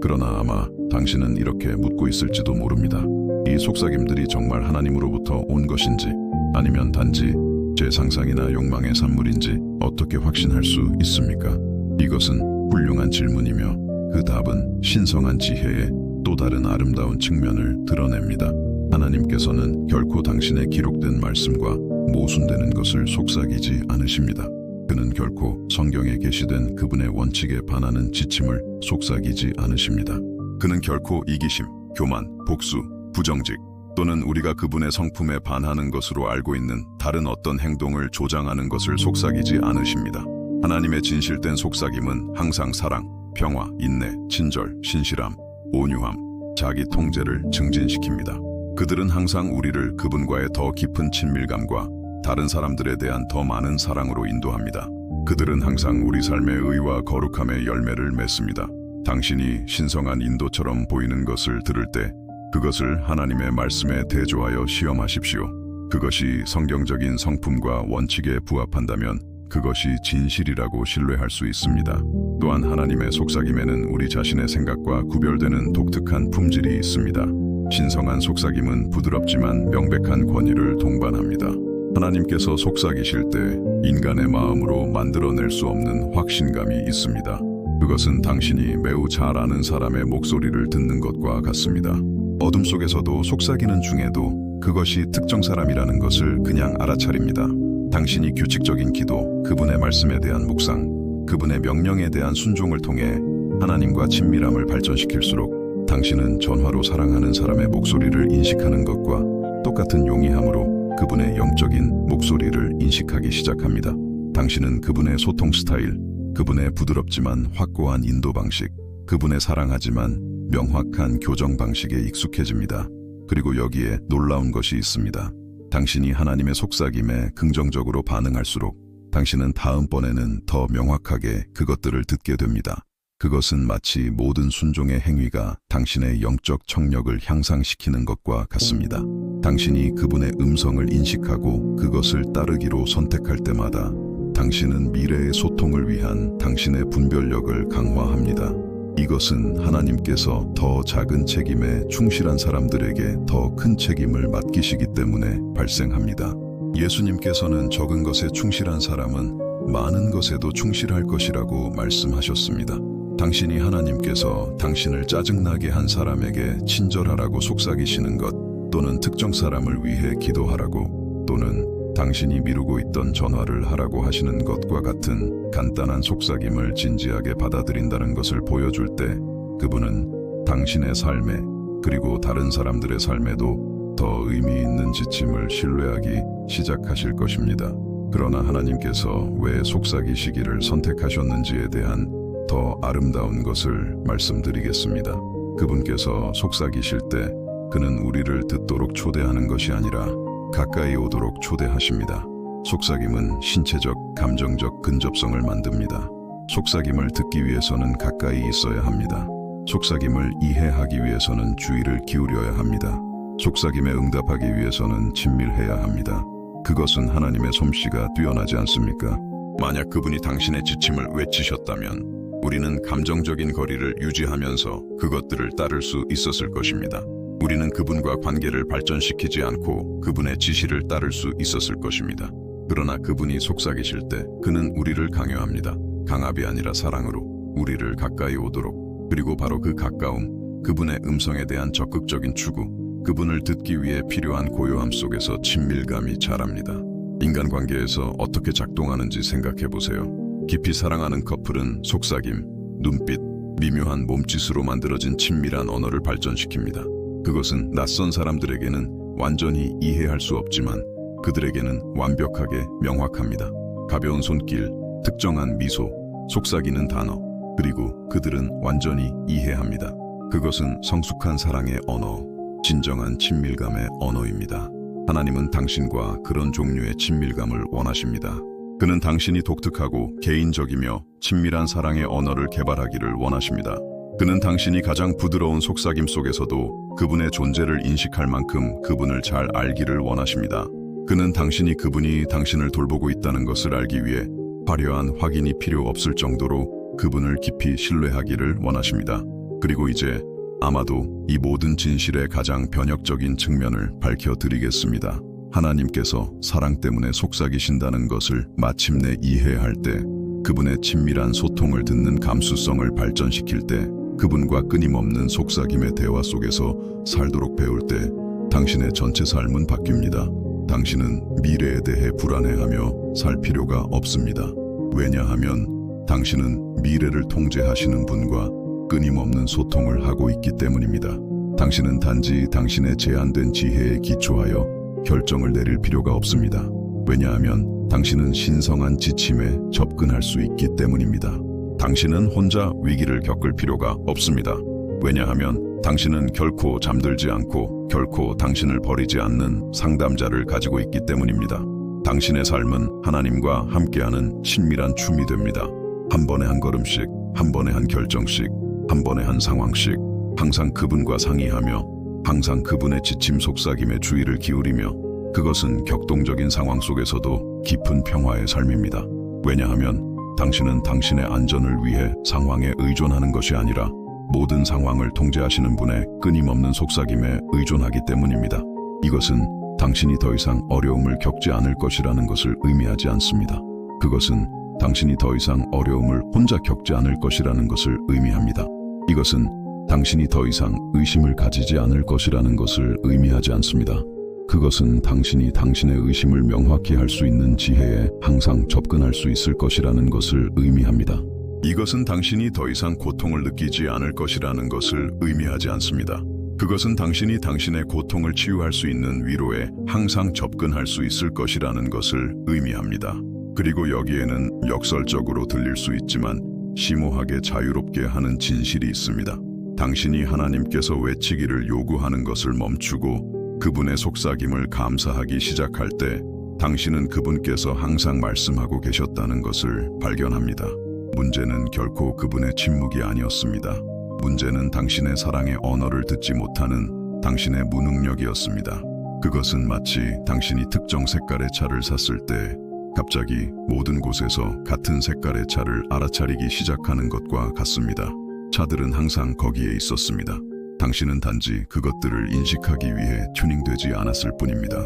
그러나 아마 당신은 이렇게 묻고 있을지도 모릅니다. 이 속삭임들이 정말 하나님으로부터 온 것인지 아니면 단지 제 상상이나 욕망의 산물인지 어떻게 확신할 수 있습니까? 이것은 훌륭한 질문이며 그 답은 신성한 지혜의 또 다른 아름다운 측면을 드러냅니다. 하나님께서는 결코 당신의 기록된 말씀과 모순되는 것을 속삭이지 않으십니다. 그는 결코 성경에 게시된 그분의 원칙에 반하는 지침을 속삭이지 않으십니다. 그는 결코 이기심, 교만, 복수, 부정직 또는 우리가 그분의 성품에 반하는 것으로 알고 있는 다른 어떤 행동을 조장하는 것을 속삭이지 않으십니다. 하나님의 진실된 속삭임은 항상 사랑, 평화, 인내, 친절, 신실함, 온유함, 자기 통제를 증진시킵니다. 그들은 항상 우리를 그분과의 더 깊은 친밀감과 다른 사람들에 대한 더 많은 사랑으로 인도합니다. 그들은 항상 우리 삶의 의와 거룩함의 열매를 맺습니다. 당신이 신성한 인도처럼 보이는 것을 들을 때 그것을 하나님의 말씀에 대조하여 시험하십시오. 그것이 성경적인 성품과 원칙에 부합한다면 그것이 진실이라고 신뢰할 수 있습니다. 또한 하나님의 속삭임에는 우리 자신의 생각과 구별되는 독특한 품질이 있습니다. 신성한 속삭임은 부드럽지만 명백한 권위를 동반합니다. 하나님께서 속삭이실 때 인간의 마음으로 만들어낼 수 없는 확신감이 있습니다. 그것은 당신이 매우 잘 아는 사람의 목소리를 듣는 것과 같습니다. 어둠 속에서도 속삭이는 중에도 그것이 특정 사람이라는 것을 그냥 알아차립니다. 당신이 규칙적인 기도, 그분의 말씀에 대한 묵상, 그분의 명령에 대한 순종을 통해 하나님과 친밀함을 발전시킬수록 당신은 전화로 사랑하는 사람의 목소리를 인식하는 것과 똑같은 용이함으로 그분의 영적인 목소리를 인식하기 시작합니다. 당신은 그분의 소통 스타일, 그분의 부드럽지만 확고한 인도 방식, 그분의 사랑하지만 명확한 교정 방식에 익숙해집니다. 그리고 여기에 놀라운 것이 있습니다. 당신이 하나님의 속삭임에 긍정적으로 반응할수록 당신은 다음번에는 더 명확하게 그것들을 듣게 됩니다. 그것은 마치 모든 순종의 행위가 당신의 영적 청력을 향상시키는 것과 같습니다. 당신이 그분의 음성을 인식하고 그것을 따르기로 선택할 때마다 당신은 미래의 소통을 위한 당신의 분별력을 강화합니다. 이것은 하나님께서 더 작은 책임에 충실한 사람들에게 더 큰 책임을 맡기시기 때문에 발생합니다. 예수님께서는 적은 것에 충실한 사람은 많은 것에도 충실할 것이라고 말씀하셨습니다. 당신이 하나님께서 당신을 짜증나게 한 사람에게 친절하라고 속삭이시는 것, 또는 특정 사람을 위해 기도하라고, 또는 당신이 미루고 있던 전화를 하라고 하시는 것과 같은 간단한 속삭임을 진지하게 받아들인다는 것을 보여줄 때 그분은 당신의 삶에 그리고 다른 사람들의 삶에도 더 의미 있는 지침을 신뢰하기 시작하실 것입니다. 그러나 하나님께서 왜 속삭이시기를 선택하셨는지에 대한 더 아름다운 것을 말씀드리겠습니다. 그분께서 속삭이실 때 그는 우리를 듣도록 초대하는 것이 아니라 가까이 오도록 초대하십니다. 속삭임은 신체적, 감정적 근접성을 만듭니다. 속삭임을 듣기 위해서는 가까이 있어야 합니다. 속삭임을 이해하기 위해서는 주의를 기울여야 합니다. 속삭임에 응답하기 위해서는 친밀해야 합니다. 그것은 하나님의 솜씨가 뛰어나지 않습니까? 만약 그분이 당신의 지침을 외치셨다면 우리는 감정적인 거리를 유지하면서 그것들을 따를 수 있었을 것입니다. 우리는 그분과 관계를 발전시키지 않고 그분의 지시를 따를 수 있었을 것입니다. 그러나 그분이 속삭이실 때 그는 우리를 강요합니다. 강압이 아니라 사랑으로 우리를 가까이 오도록. 그리고 바로 그 가까움, 그분의 음성에 대한 적극적인 추구, 그분을 듣기 위해 필요한 고요함 속에서 친밀감이 자랍니다. 인간관계에서 어떻게 작동하는지 생각해보세요. 깊이 사랑하는 커플은 속삭임, 눈빛, 미묘한 몸짓으로 만들어진 친밀한 언어를 발전시킵니다. 그것은 낯선 사람들에게는 완전히 이해할 수 없지만 그들에게는 완벽하게 명확합니다. 가벼운 손길, 특정한 미소, 속삭이는 단어, 그리고 그들은 완전히 이해합니다. 그것은 성숙한 사랑의 언어, 진정한 친밀감의 언어입니다. 하나님은 당신과 그런 종류의 친밀감을 원하십니다. 그는 당신이 독특하고 개인적이며 친밀한 사랑의 언어를 개발하기를 원하십니다. 그는 당신이 가장 부드러운 속삭임 속에서도 그분의 존재를 인식할 만큼 그분을 잘 알기를 원하십니다. 그는 그분이 당신을 돌보고 있다는 것을 알기 위해 화려한 확인이 필요 없을 정도로 그분을 깊이 신뢰하기를 원하십니다. 그리고 이제 아마도 이 모든 진실의 가장 변혁적인 측면을 밝혀드리겠습니다. 하나님께서 사랑 때문에 속삭이신다는 것을 마침내 이해할 때, 그분의 친밀한 소통을 듣는 감수성을 발전시킬 때, 그분과 끊임없는 속삭임의 대화 속에서 살도록 배울 때 당신의 전체 삶은 바뀝니다. 당신은 미래에 대해 불안해하며 살 필요가 없습니다. 왜냐하면 당신은 미래를 통제하시는 분과 끊임없는 소통을 하고 있기 때문입니다. 당신은 단지 당신의 제한된 지혜에 기초하여 결정을 내릴 필요가 없습니다. 왜냐하면 당신은 신성한 지침에 접근할 수 있기 때문입니다. 당신은 혼자 위기를 겪을 필요가 없습니다. 왜냐하면 당신은 결코 잠들지 않고 결코 당신을 버리지 않는 상담자를 가지고 있기 때문입니다. 당신의 삶은 하나님과 함께하는 친밀한 춤이 됩니다. 한 번에 한 걸음씩, 한 번에 한 결정씩, 한 번에 한 상황씩, 항상 그분과 상의하며 항상 그분의 지침 속삭임에 주의를 기울이며, 그것은 격동적인 상황 속에서도 깊은 평화의 삶입니다. 왜냐하면 당신은 당신의 안전을 위해 상황에 의존하는 것이 아니라 모든 상황을 통제하시는 분의 끊임없는 속삭임에 의존하기 때문입니다. 이것은 당신이 더 이상 어려움을 겪지 않을 것이라는 것을 의미하지 않습니다. 그것은 당신이 더 이상 어려움을 혼자 겪지 않을 것이라는 것을 의미합니다. 이것은 당신이 더 이상 의심을 가지지 않을 것이라는 것을 의미하지 않습니다. 그것은 당신이 당신의 의심을 명확히 할 수 있는 지혜에 항상 접근할 수 있을 것이라는 것을 의미합니다. 이것은 당신이 더 이상 고통을 느끼지 않을 것이라는 것을 의미하지 않습니다. 그것은 당신이 당신의 고통을 치유할 수 있는 위로에 항상 접근할 수 있을 것이라는 것을 의미합니다. 그리고 여기에는 역설적으로 들릴 수 있지만 심오하게 자유롭게 하는 진실이 있습니다. 당신이 하나님께서 외치기를 요구하는 것을 멈추고 그분의 속삭임을 감사하기 시작할 때 당신은 그분께서 항상 말씀하고 계셨다는 것을 발견합니다. 문제는 결코 그분의 침묵이 아니었습니다. 문제는 당신의 사랑의 언어를 듣지 못하는 당신의 무능력이었습니다. 그것은 마치 당신이 특정 색깔의 차를 샀을 때 갑자기 모든 곳에서 같은 색깔의 차를 알아차리기 시작하는 것과 같습니다. 차들은 항상 거기에 있었습니다. 당신은 단지 그것들을 인식하기 위해 튜닝되지 않았을 뿐입니다.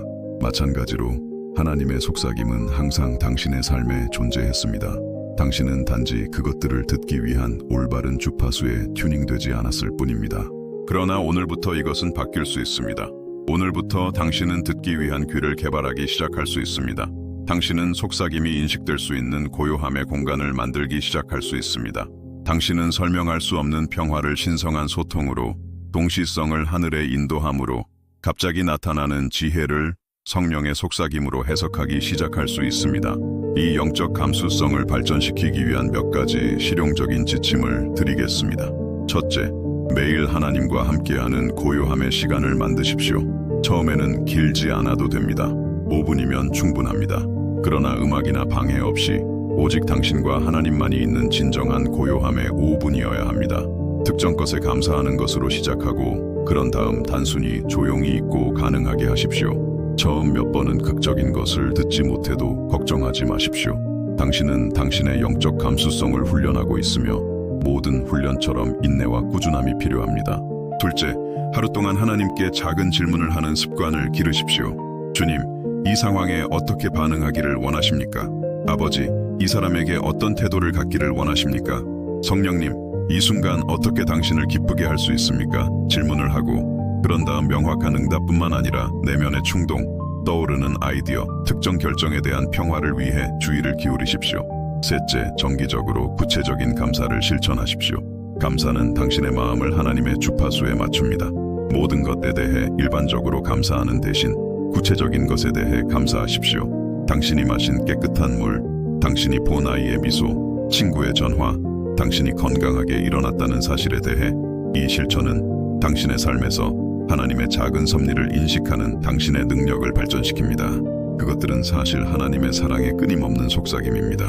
마찬가지로 하나님의 속삭임은 항상 당신의 삶에 존재했습니다. 당신은 단지 그것들을 듣기 위한 올바른 주파수에 튜닝되지 않았을 뿐입니다. 그러나 오늘부터 이것은 바뀔 수 있습니다. 오늘부터 당신은 듣기 위한 귀를 개발하기 시작할 수 있습니다. 당신은 속삭임이 인식될 수 있는 고요함의 공간을 만들기 시작할 수 있습니다. 당신은 설명할 수 없는 평화를 신성한 소통으로, 동시성을 하늘의 인도함으로, 갑자기 나타나는 지혜를 성령의 속삭임으로 해석하기 시작할 수 있습니다. 이 영적 감수성을 발전시키기 위한 몇 가지 실용적인 지침을 드리겠습니다. 첫째, 매일 하나님과 함께하는 고요함의 시간을 만드십시오. 처음에는 길지 않아도 됩니다. 5분이면 충분합니다. 그러나 음악이나 방해 없이 오직 당신과 하나님만이 있는 진정한 고요함의 5분이어야 합니다. 특정 것에 감사하는 것으로 시작하고 그런 다음 단순히 조용히 있고 가능하게 하십시오. 처음 몇 번은 극적인 것을 듣지 못해도 걱정하지 마십시오. 당신은 당신의 영적 감수성을 훈련하고 있으며 모든 훈련처럼 인내와 꾸준함이 필요합니다. 둘째, 하루 동안 하나님께 작은 질문을 하는 습관을 기르십시오. 주님, 이 상황에 어떻게 반응하기를 원하십니까? 아버지, 이 사람에게 어떤 태도를 갖기를 원하십니까? 성령님, 이 순간 어떻게 당신을 기쁘게 할 수 있습니까? 질문을 하고 그런 다음 명확한 응답뿐만 아니라 내면의 충동, 떠오르는 아이디어, 특정 결정에 대한 평화를 위해 주의를 기울이십시오. 셋째, 정기적으로 구체적인 감사를 실천하십시오. 감사는 당신의 마음을 하나님의 주파수에 맞춥니다. 모든 것에 대해 일반적으로 감사하는 대신 구체적인 것에 대해 감사하십시오. 당신이 마신 깨끗한 물, 당신이 본 아이의 미소, 친구의 전화, 당신이 건강하게 일어났다는 사실에 대해 이 실천은 당신의 삶에서 하나님의 작은 섭리를 인식하는 당신의 능력을 발전시킵니다. 그것들은 사실 하나님의 사랑의 끊임없는 속삭임입니다.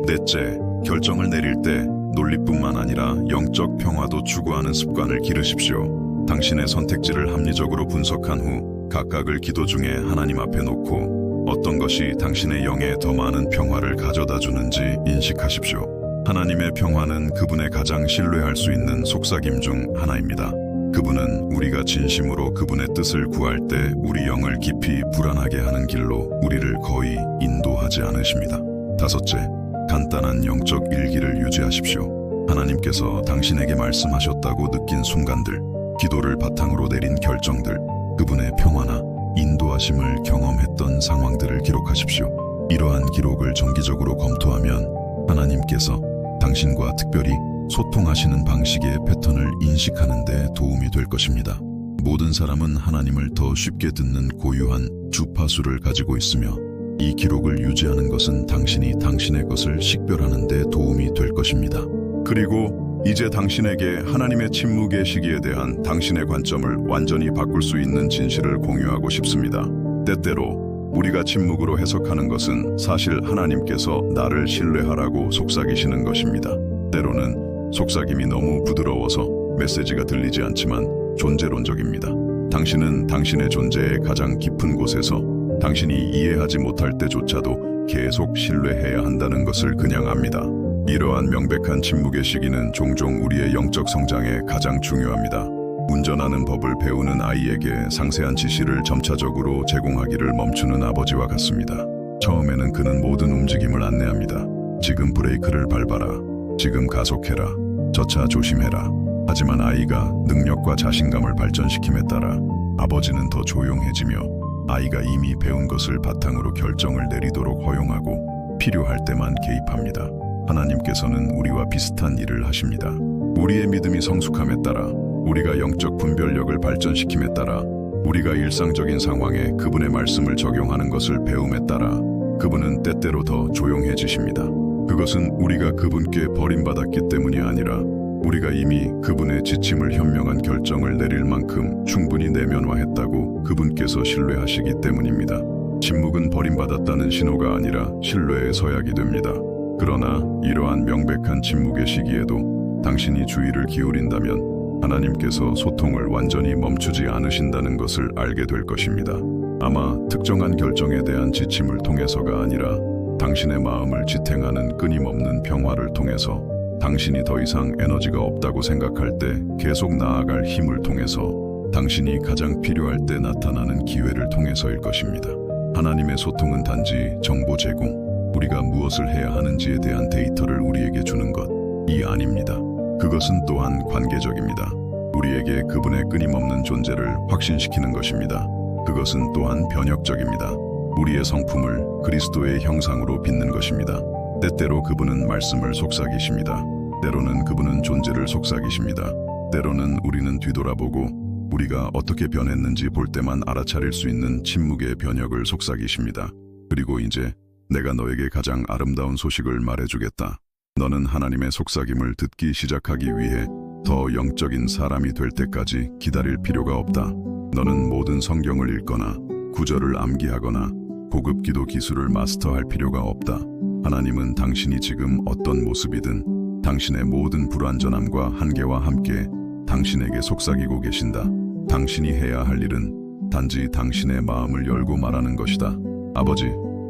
넷째, 결정을 내릴 때 논리뿐만 아니라 영적 평화도 추구하는 습관을 기르십시오. 당신의 선택지를 합리적으로 분석한 후 각각을 기도 중에 하나님 앞에 놓고 어떤 것이 당신의 영에 더 많은 평화를 가져다 주는지 인식하십시오. 하나님의 평화는 그분의 가장 신뢰할 수 있는 속삭임 중 하나입니다. 그분은 우리가 진심으로 그분의 뜻을 구할 때 우리 영을 깊이 불안하게 하는 길로 우리를 거의 인도하지 않으십니다. 다섯째, 간단한 영적 일기를 유지하십시오. 하나님께서 당신에게 말씀하셨다고 느낀 순간들, 기도를 바탕으로 내린 결정들, 그분의 평화나 인도하심을 경험했던 상황들을 기록하십시오. 이러한 기록을 정기적으로 검토하면 하나님께서 당신과 특별히 소통하시는 방식의 패턴을 인식하는 데 도움이 될 것입니다. 모든 사람은 하나님을 더 쉽게 듣는 고유한 주파수를 가지고 있으며 이 기록을 유지하는 것은 당신이 당신의 것을 식별하는 데 도움이 될 것입니다. 그리고 이제 당신에게 하나님의 침묵의 시기에 대한 당신의 관점을 완전히 바꿀 수 있는 진실을 공유하고 싶습니다. 때때로 우리가 침묵으로 해석하는 것은 사실 하나님께서 나를 신뢰하라고 속삭이시는 것입니다. 때로는 속삭임이 너무 부드러워서 메시지가 들리지 않지만 존재론적입니다. 당신은 당신의 존재의 가장 깊은 곳에서 당신이 이해하지 못할 때조차도 계속 신뢰해야 한다는 것을 그냥 압니다. 이러한 명백한 침묵의 시기는 종종 우리의 영적 성장에 가장 중요합니다. 운전하는 법을 배우는 아이에게 상세한 지시를 점차적으로 제공하기를 멈추는 아버지와 같습니다. 처음에는 그는 모든 움직임을 안내합니다. 지금 브레이크를 밟아라. 지금 가속해라. 저 차 조심해라. 하지만 아이가 능력과 자신감을 발전시킴에 따라 아버지는 더 조용해지며 아이가 이미 배운 것을 바탕으로 결정을 내리도록 허용하고 필요할 때만 개입합니다. 하나님께서는 우리와 비슷한 일을 하십니다. 우리의 믿음이 성숙함에 따라, 우리가 영적 분별력을 발전시킴에 따라, 우리가 일상적인 상황에 그분의 말씀을 적용하는 것을 배움에 따라 그분은 때때로 더 조용해지십니다. 그것은 우리가 그분께 버림받았기 때문이 아니라 우리가 이미 그분의 지침을 현명한 결정을 내릴 만큼 충분히 내면화했다고 그분께서 신뢰하시기 때문입니다. 침묵은 버림받았다는 신호가 아니라 신뢰의 서약이 됩니다. 그러나 이러한 명백한 침묵의 시기에도 당신이 주의를 기울인다면 하나님께서 소통을 완전히 멈추지 않으신다는 것을 알게 될 것입니다. 아마 특정한 결정에 대한 지침을 통해서가 아니라 당신의 마음을 지탱하는 끊임없는 평화를 통해서, 당신이 더 이상 에너지가 없다고 생각할 때 계속 나아갈 힘을 통해서, 당신이 가장 필요할 때 나타나는 기회를 통해서일 것입니다. 하나님의 소통은 단지 정보 제공, 우리가 무엇을 해야 하는지에 대한 데이터를 우리에게 주는 것이 아닙니다. 그것은 또한 관계적입니다. 우리에게 그분의 끊임없는 존재를 확신시키는 것입니다. 그것은 또한 변혁적입니다. 우리의 성품을 그리스도의 형상으로 빚는 것입니다. 때때로 그분은 말씀을 속삭이십니다. 때로는 그분은 존재를 속삭이십니다. 때로는 우리는 뒤돌아보고 우리가 어떻게 변했는지 볼 때만 알아차릴 수 있는 침묵의 변혁을 속삭이십니다. 그리고 이제 내가 너에게 가장 아름다운 소식을 말해주겠다. 너는 하나님의 속삭임을 듣기 시작하기 위해 더 영적인 사람이 될 때까지 기다릴 필요가 없다. 너는 모든 성경을 읽거나 구절을 암기하거나 고급 기도 기술을 마스터할 필요가 없다. 하나님은 당신이 지금 어떤 모습이든 당신의 모든 불완전함과 한계와 함께 당신에게 속삭이고 계신다. 당신이 해야 할 일은 단지 당신의 마음을 열고 말하는 것이다. 아버지,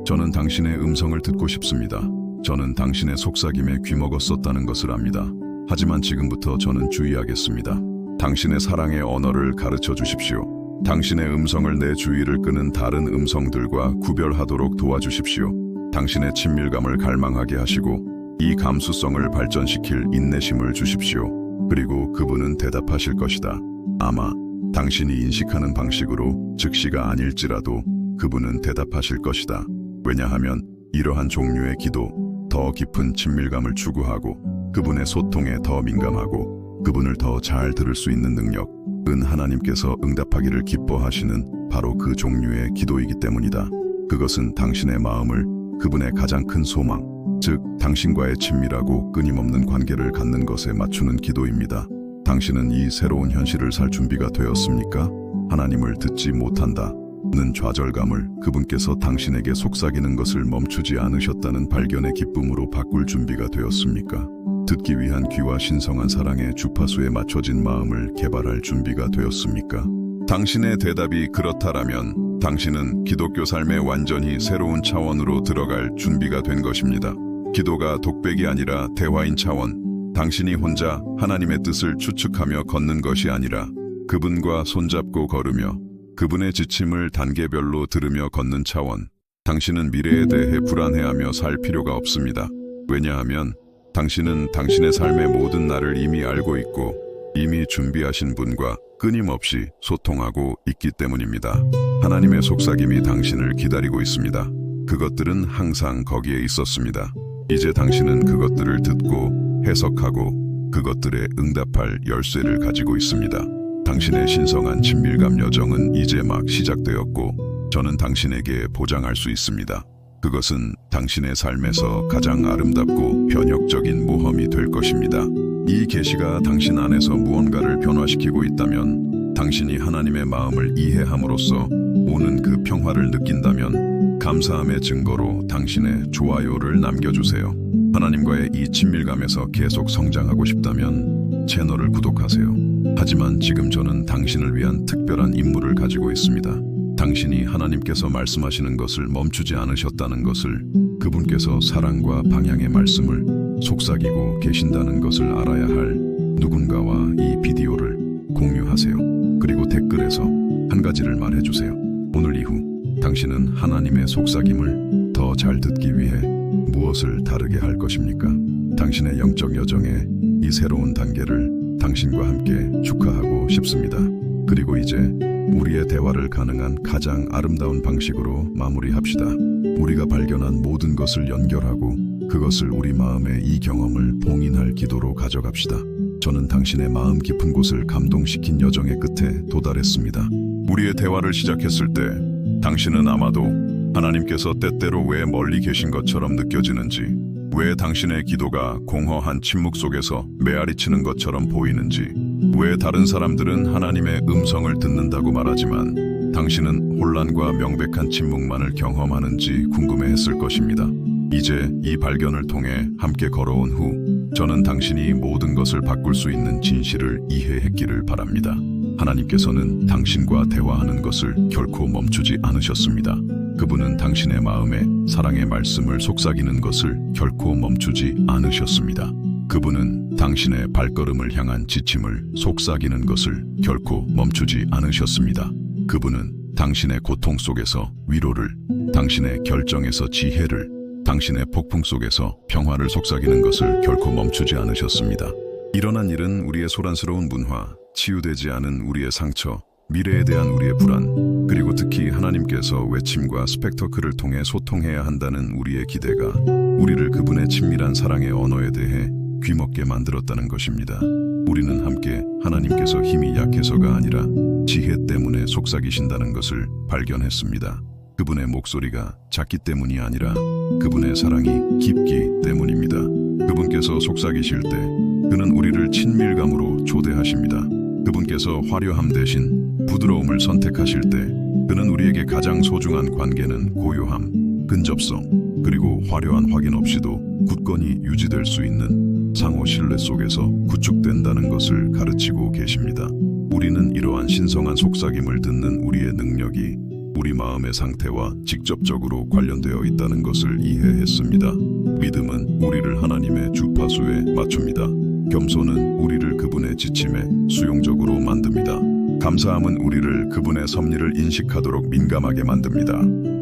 저는 당신의 음성을 듣고 싶습니다. 저는 당신의 속삭임에 귀먹었었다는 것을 압니다. 하지만 지금부터 저는 주의하겠습니다. 당신의 사랑의 언어를 가르쳐 주십시오. 당신의 음성을 내 주의를 끄는 다른 음성들과 구별하도록 도와주십시오. 당신의 친밀감을 갈망하게 하시고 이 감수성을 발전시킬 인내심을 주십시오. 그리고 그분은 대답하실 것이다. 아마 당신이 인식하는 방식으로 즉시가 아닐지라도 그분은 대답하실 것이다. 왜냐하면 이러한 종류의 기도, 더 깊은 친밀감을 추구하고 그분의 소통에 더 민감하고 그분을 더 잘 들을 수 있는 능력은 하나님께서 응답하기를 기뻐하시는 바로 그 종류의 기도이기 때문이다. 그것은 당신의 마음을 그분의 가장 큰 소망, 즉 당신과의 친밀하고 끊임없는 관계를 갖는 것에 맞추는 기도입니다. 당신은 이 새로운 현실을 살 준비가 되었습니까? 하나님을 듣지 못한다는 좌절감을 그분께서 당신에게 속삭이는 것을 멈추지 않으셨다는 발견의 기쁨으로 바꿀 준비가 되었습니까? 듣기 위한 귀와 신성한 사랑의 주파수에 맞춰진 마음을 개발할 준비가 되었습니까? 당신의 대답이 그렇다라면 당신은 기독교 삶의 완전히 새로운 차원으로 들어갈 준비가 된 것입니다. 기도가 독백이 아니라 대화인 차원, 당신이 혼자 하나님의 뜻을 추측하며 걷는 것이 아니라 그분과 손잡고 걸으며 그분의 지침을 단계별로 들으며 걷는 차원, 당신은 미래에 대해 불안해하며 살 필요가 없습니다. 왜냐하면 당신은 당신의 삶의 모든 날을 이미 알고 있고 이미 준비하신 분과 끊임없이 소통하고 있기 때문입니다. 하나님의 속삭임이 당신을 기다리고 있습니다. 그것들은 항상 거기에 있었습니다. 이제 당신은 그것들을 듣고 해석하고 그것들에 응답할 열쇠를 가지고 있습니다. 당신의 신성한 친밀감 여정은 이제 막 시작되었고 저는 당신에게 보장할 수 있습니다. 그것은 당신의 삶에서 가장 아름답고 변혁적인 모험이 될 것입니다. 이 계시가 당신 안에서 무언가를 변화시키고 있다면, 당신이 하나님의 마음을 이해함으로써 오는 그 평화를 느낀다면 감사함의 증거로 당신의 좋아요를 남겨주세요. 하나님과의 이 친밀감에서 계속 성장하고 싶다면 채널을 구독하세요. 하지만 지금 저는 당신을 위한 특별한 임무를 가지고 있습니다. 당신이 하나님께서 말씀하시는 것을 멈추지 않으셨다는 것을, 그분께서 사랑과 방향의 말씀을 속삭이고 계신다는 것을 알아야 할 누군가와 이 비디오를 공유하세요. 그리고 댓글에서 한 가지를 말해주세요. 오늘 이후 당신은 하나님의 속삭임을 더 잘 듣기 위해 무엇을 다르게 할 것입니까? 당신의 영적 여정의 이 새로운 단계를 당신과 함께 축하하고 싶습니다. 그리고 이제 우리의 대화를 가능한 가장 아름다운 방식으로 마무리합시다. 우리가 발견한 모든 것을 연결하고 그것을 우리 마음의 이 경험을 봉인할 기도로 가져갑시다. 저는 당신의 마음 깊은 곳을 감동시킨 여정의 끝에 도달했습니다. 우리의 대화를 시작했을 때 당신은 아마도 하나님께서 때때로 왜 멀리 계신 것처럼 느껴지는지, 왜 당신의 기도가 공허한 침묵 속에서 메아리치는 것처럼 보이는지, 왜 다른 사람들은 하나님의 음성을 듣는다고 말하지만 당신은 혼란과 명백한 침묵만을 경험하는지 궁금해했을 것입니다. 이제 이 발견을 통해 함께 걸어온 후 저는 당신이 모든 것을 바꿀 수 있는 진실을 이해했기를 바랍니다. 하나님께서는 당신과 대화하는 것을 결코 멈추지 않으셨습니다. 그분은 당신의 마음에 사랑의 말씀을 속삭이는 것을 결코 멈추지 않으셨습니다. 그분은 당신의 발걸음을 향한 지침을 속삭이는 것을 결코 멈추지 않으셨습니다. 그분은 당신의 고통 속에서 위로를, 당신의 결정에서 지혜를, 당신의 폭풍 속에서 평화를 속삭이는 것을 결코 멈추지 않으셨습니다. 일어난 일은 우리의 소란스러운 문화, 치유되지 않은 우리의 상처, 미래에 대한 우리의 불안, 그리고 특히 하나님께서 외침과 스펙터클을 통해 소통해야 한다는 우리의 기대가 우리를 그분의 친밀한 사랑의 언어에 대해 귀먹게 만들었다는 것입니다. 우리는 함께 하나님께서 힘이 약해서가 아니라 지혜 때문에 속삭이신다는 것을 발견했습니다. 그분의 목소리가 작기 때문이 아니라 그분의 사랑이 깊기 때문입니다. 그분께서 속삭이실 때 그는 우리를 친밀감으로 초대하십니다. 그분께서 화려함 대신 부드러움을 선택하실 때 그는 우리에게 가장 소중한 관계는 고요함, 근접성, 그리고 화려한 확인 없이도 굳건히 유지될 수 있는 상호 신뢰 속에서 구축된다는 것을 가르치고 계십니다. 우리는 이러한 신성한 속삭임을 듣는 우리의 능력이 우리 마음의 상태와 직접적으로 관련되어 있다는 것을 이해했습니다. 믿음은 우리를 하나님의 주파수에 맞춥니다. 겸손은 우리를 그분의 지침에 수용적으로 만듭니다. 감사함은 우리를 그분의 섭리를 인식하도록 민감하게 만듭니다.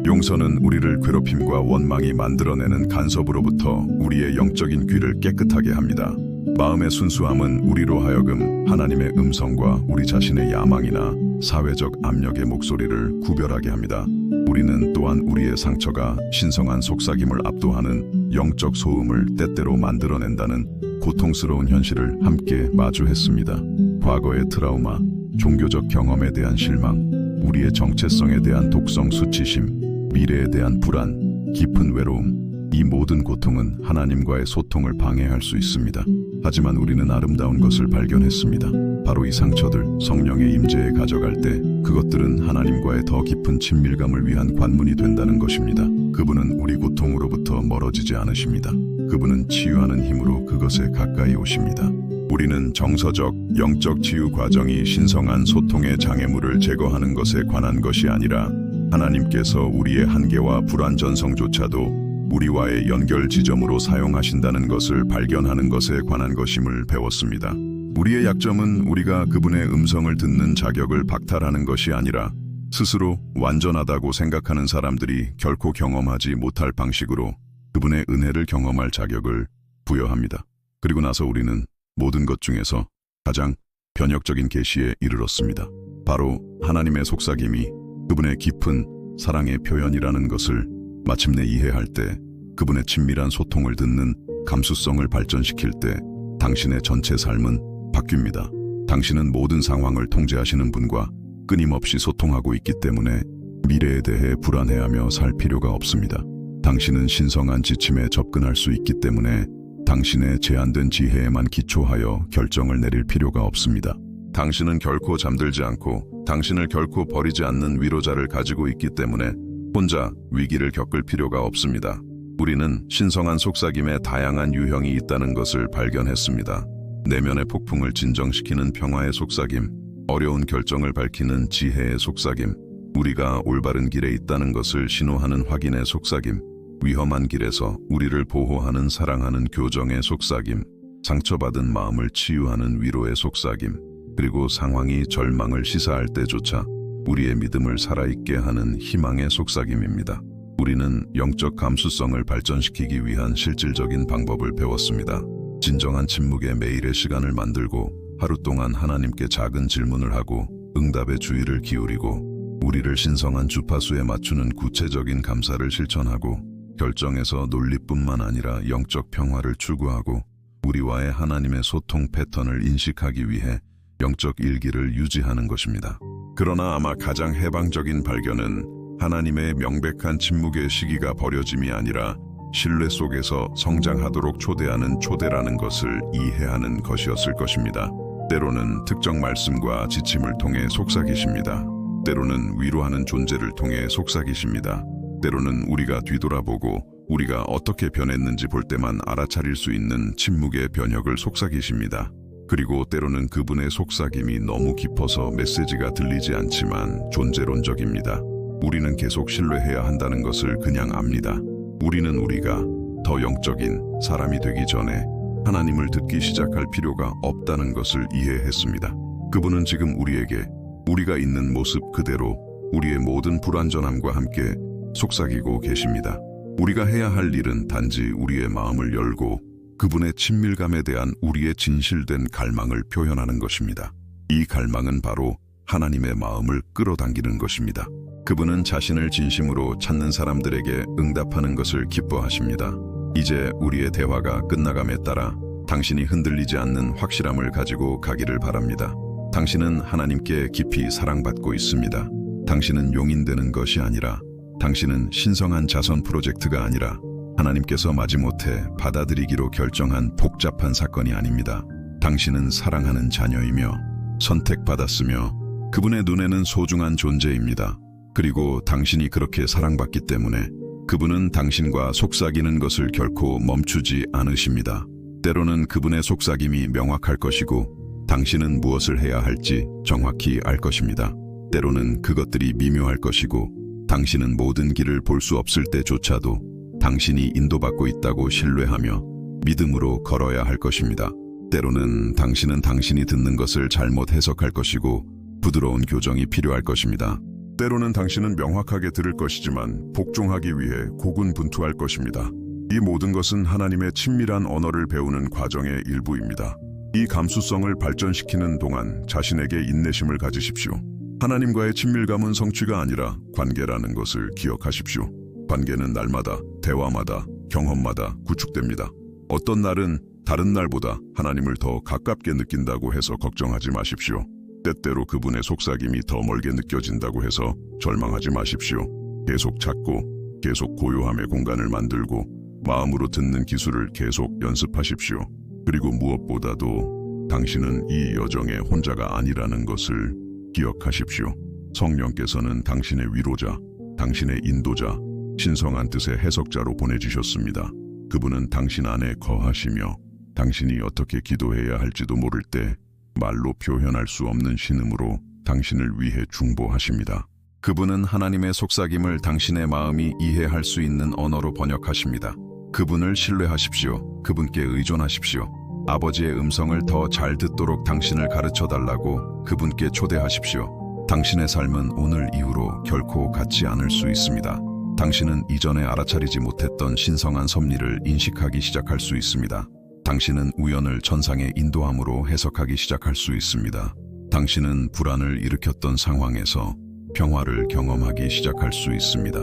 용서는 우리를 괴롭힘과 원망이 만들어내는 간섭으로부터 우리의 영적인 귀를 깨끗하게 합니다. 마음의 순수함은 우리로 하여금 하나님의 음성과 우리 자신의 야망이나 사회적 압력의 목소리를 구별하게 합니다. 우리는 또한 우리의 상처가 신성한 속삭임을 압도하는 영적 소음을 때때로 만들어낸다는 고통스러운 현실을 함께 마주했습니다. 과거의 트라우마, 종교적 경험에 대한 실망, 우리의 정체성에 대한 독성 수치심, 미래에 대한 불안, 깊은 외로움, 이 모든 고통은 하나님과의 소통을 방해할 수 있습니다. 하지만 우리는 아름다운 것을 발견했습니다. 바로 이 상처들 성령의 임재에 가져갈 때 그것들은 하나님과의 더 깊은 친밀감을 위한 관문이 된다는 것입니다. 그분은 우리 고통으로부터 멀어지지 않으십니다. 그분은 치유하는 힘으로 그것에 가까이 오십니다. 우리는 정서적, 영적 치유 과정이 신성한 소통의 장애물을 제거하는 것에 관한 것이 아니라 하나님께서 우리의 한계와 불완전성조차도 우리와의 연결 지점으로 사용하신다는 것을 발견하는 것에 관한 것임을 배웠습니다. 우리의 약점은 우리가 그분의 음성을 듣는 자격을 박탈하는 것이 아니라 스스로 완전하다고 생각하는 사람들이 결코 경험하지 못할 방식으로 그분의 은혜를 경험할 자격을 부여합니다. 그리고 나서 우리는 모든 것 중에서 가장 변혁적인 계시에 이르렀습니다. 바로 하나님의 속삭임이 그분의 깊은 사랑의 표현이라는 것을 마침내 이해할 때, 그분의 친밀한 소통을 듣는 감수성을 발전시킬 때 당신의 전체 삶은 바뀝니다. 당신은 모든 상황을 통제하시는 분과 끊임없이 소통하고 있기 때문에 미래에 대해 불안해하며 살 필요가 없습니다. 당신은 신성한 지침에 접근할 수 있기 때문에 당신의 제한된 지혜에만 기초하여 결정을 내릴 필요가 없습니다. 당신은 결코 잠들지 않고 당신을 결코 버리지 않는 위로자를 가지고 있기 때문에 혼자 위기를 겪을 필요가 없습니다. 우리는 신성한 속삭임에 다양한 유형이 있다는 것을 발견했습니다. 내면의 폭풍을 진정시키는 평화의 속삭임, 어려운 결정을 밝히는 지혜의 속삭임, 우리가 올바른 길에 있다는 것을 신호하는 확인의 속삭임, 위험한 길에서 우리를 보호하는 사랑하는 교정의 속삭임, 상처받은 마음을 치유하는 위로의 속삭임, 그리고 상황이 절망을 시사할 때조차 우리의 믿음을 살아있게 하는 희망의 속삭임입니다. 우리는 영적 감수성을 발전시키기 위한 실질적인 방법을 배웠습니다. 진정한 침묵의 매일의 시간을 만들고 하루 동안 하나님께 작은 질문을 하고 응답의 주의를 기울이고 우리를 신성한 주파수에 맞추는 구체적인 감사를 실천하고 결정에서 논리뿐만 아니라 영적 평화를 추구하고 우리와의 하나님의 소통 패턴을 인식하기 위해 영적 일기를 유지하는 것입니다. 그러나 아마 가장 해방적인 발견은 하나님의 명백한 침묵의 시기가 버려짐이 아니라 신뢰 속에서 성장하도록 초대하는 초대라는 것을 이해하는 것이었을 것입니다. 때로는 특정 말씀과 지침을 통해 속삭이십니다. 때로는 위로하는 존재를 통해 속삭이십니다. 때로는 우리가 뒤돌아보고 우리가 어떻게 변했는지 볼 때만 알아차릴 수 있는 침묵의 변혁을 속삭이십니다. 그리고 때로는 그분의 속삭임이 너무 깊어서 메시지가 들리지 않지만 존재론적입니다. 우리는 계속 신뢰해야 한다는 것을 그냥 압니다. 우리는 우리가 더 영적인 사람이 되기 전에 하나님을 듣기 시작할 필요가 없다는 것을 이해했습니다. 그분은 지금 우리에게 우리가 있는 모습 그대로 우리의 모든 불완전함과 함께 속삭이고 계십니다. 우리가 해야 할 일은 단지 우리의 마음을 열고 그분의 친밀감에 대한 우리의 진실된 갈망을 표현하는 것입니다. 이 갈망은 바로 하나님의 마음을 끌어당기는 것입니다. 그분은 자신을 진심으로 찾는 사람들에게 응답하는 것을 기뻐하십니다. 이제 우리의 대화가 끝나감에 따라 당신이 흔들리지 않는 확실함을 가지고 가기를 바랍니다. 당신은 하나님께 깊이 사랑받고 있습니다. 당신은 용인되는 것이 아니라 당신은 신성한 자선 프로젝트가 아니라 하나님께서 마지못해 받아들이기로 결정한 복잡한 사건이 아닙니다. 당신은 사랑하는 자녀이며 선택받았으며 그분의 눈에는 소중한 존재입니다. 그리고 당신이 그렇게 사랑받기 때문에 그분은 당신과 속삭이는 것을 결코 멈추지 않으십니다. 때로는 그분의 속삭임이 명확할 것이고 당신은 무엇을 해야 할지 정확히 알 것입니다. 때로는 그것들이 미묘할 것이고 당신은 모든 길을 볼 수 없을 때조차도 당신이 인도받고 있다고 신뢰하며 믿음으로 걸어야 할 것입니다. 때로는 당신은 당신이 듣는 것을 잘못 해석할 것이고 부드러운 교정이 필요할 것입니다. 때로는 당신은 명확하게 들을 것이지만 복종하기 위해 고군분투할 것입니다. 이 모든 것은 하나님의 친밀한 언어를 배우는 과정의 일부입니다. 이 감수성을 발전시키는 동안 자신에게 인내심을 가지십시오. 하나님과의 친밀감은 성취가 아니라 관계라는 것을 기억하십시오. 관계는 날마다, 대화마다, 경험마다 구축됩니다. 어떤 날은 다른 날보다 하나님을 더 가깝게 느낀다고 해서 걱정하지 마십시오. 때때로 그분의 속삭임이 더 멀게 느껴진다고 해서 절망하지 마십시오. 계속 찾고 계속 고요함의 공간을 만들고 마음으로 듣는 기술을 계속 연습하십시오. 그리고 무엇보다도 당신은 이 여정의 혼자가 아니라는 것을 기억하십시오. 성령께서는 당신의 위로자, 당신의 인도자, 신성한 뜻의 해석자로 보내주셨습니다. 그분은 당신 안에 거하시며 당신이 어떻게 기도해야 할지도 모를 때 말로 표현할 수 없는 신음으로 당신을 위해 중보하십니다. 그분은 하나님의 속삭임을 당신의 마음이 이해할 수 있는 언어로 번역하십니다. 그분을 신뢰하십시오. 그분께 의존하십시오. 아버지의 음성을 더 잘 듣도록 당신을 가르쳐달라고 그분께 초대하십시오. 당신의 삶은 오늘 이후로 결코 같지 않을 수 있습니다. 당신은 이전에 알아차리지 못했던 신성한 섭리를 인식하기 시작할 수 있습니다. 당신은 우연을 천상의 인도함으로 해석하기 시작할 수 있습니다. 당신은 불안을 일으켰던 상황에서 평화를 경험하기 시작할 수 있습니다.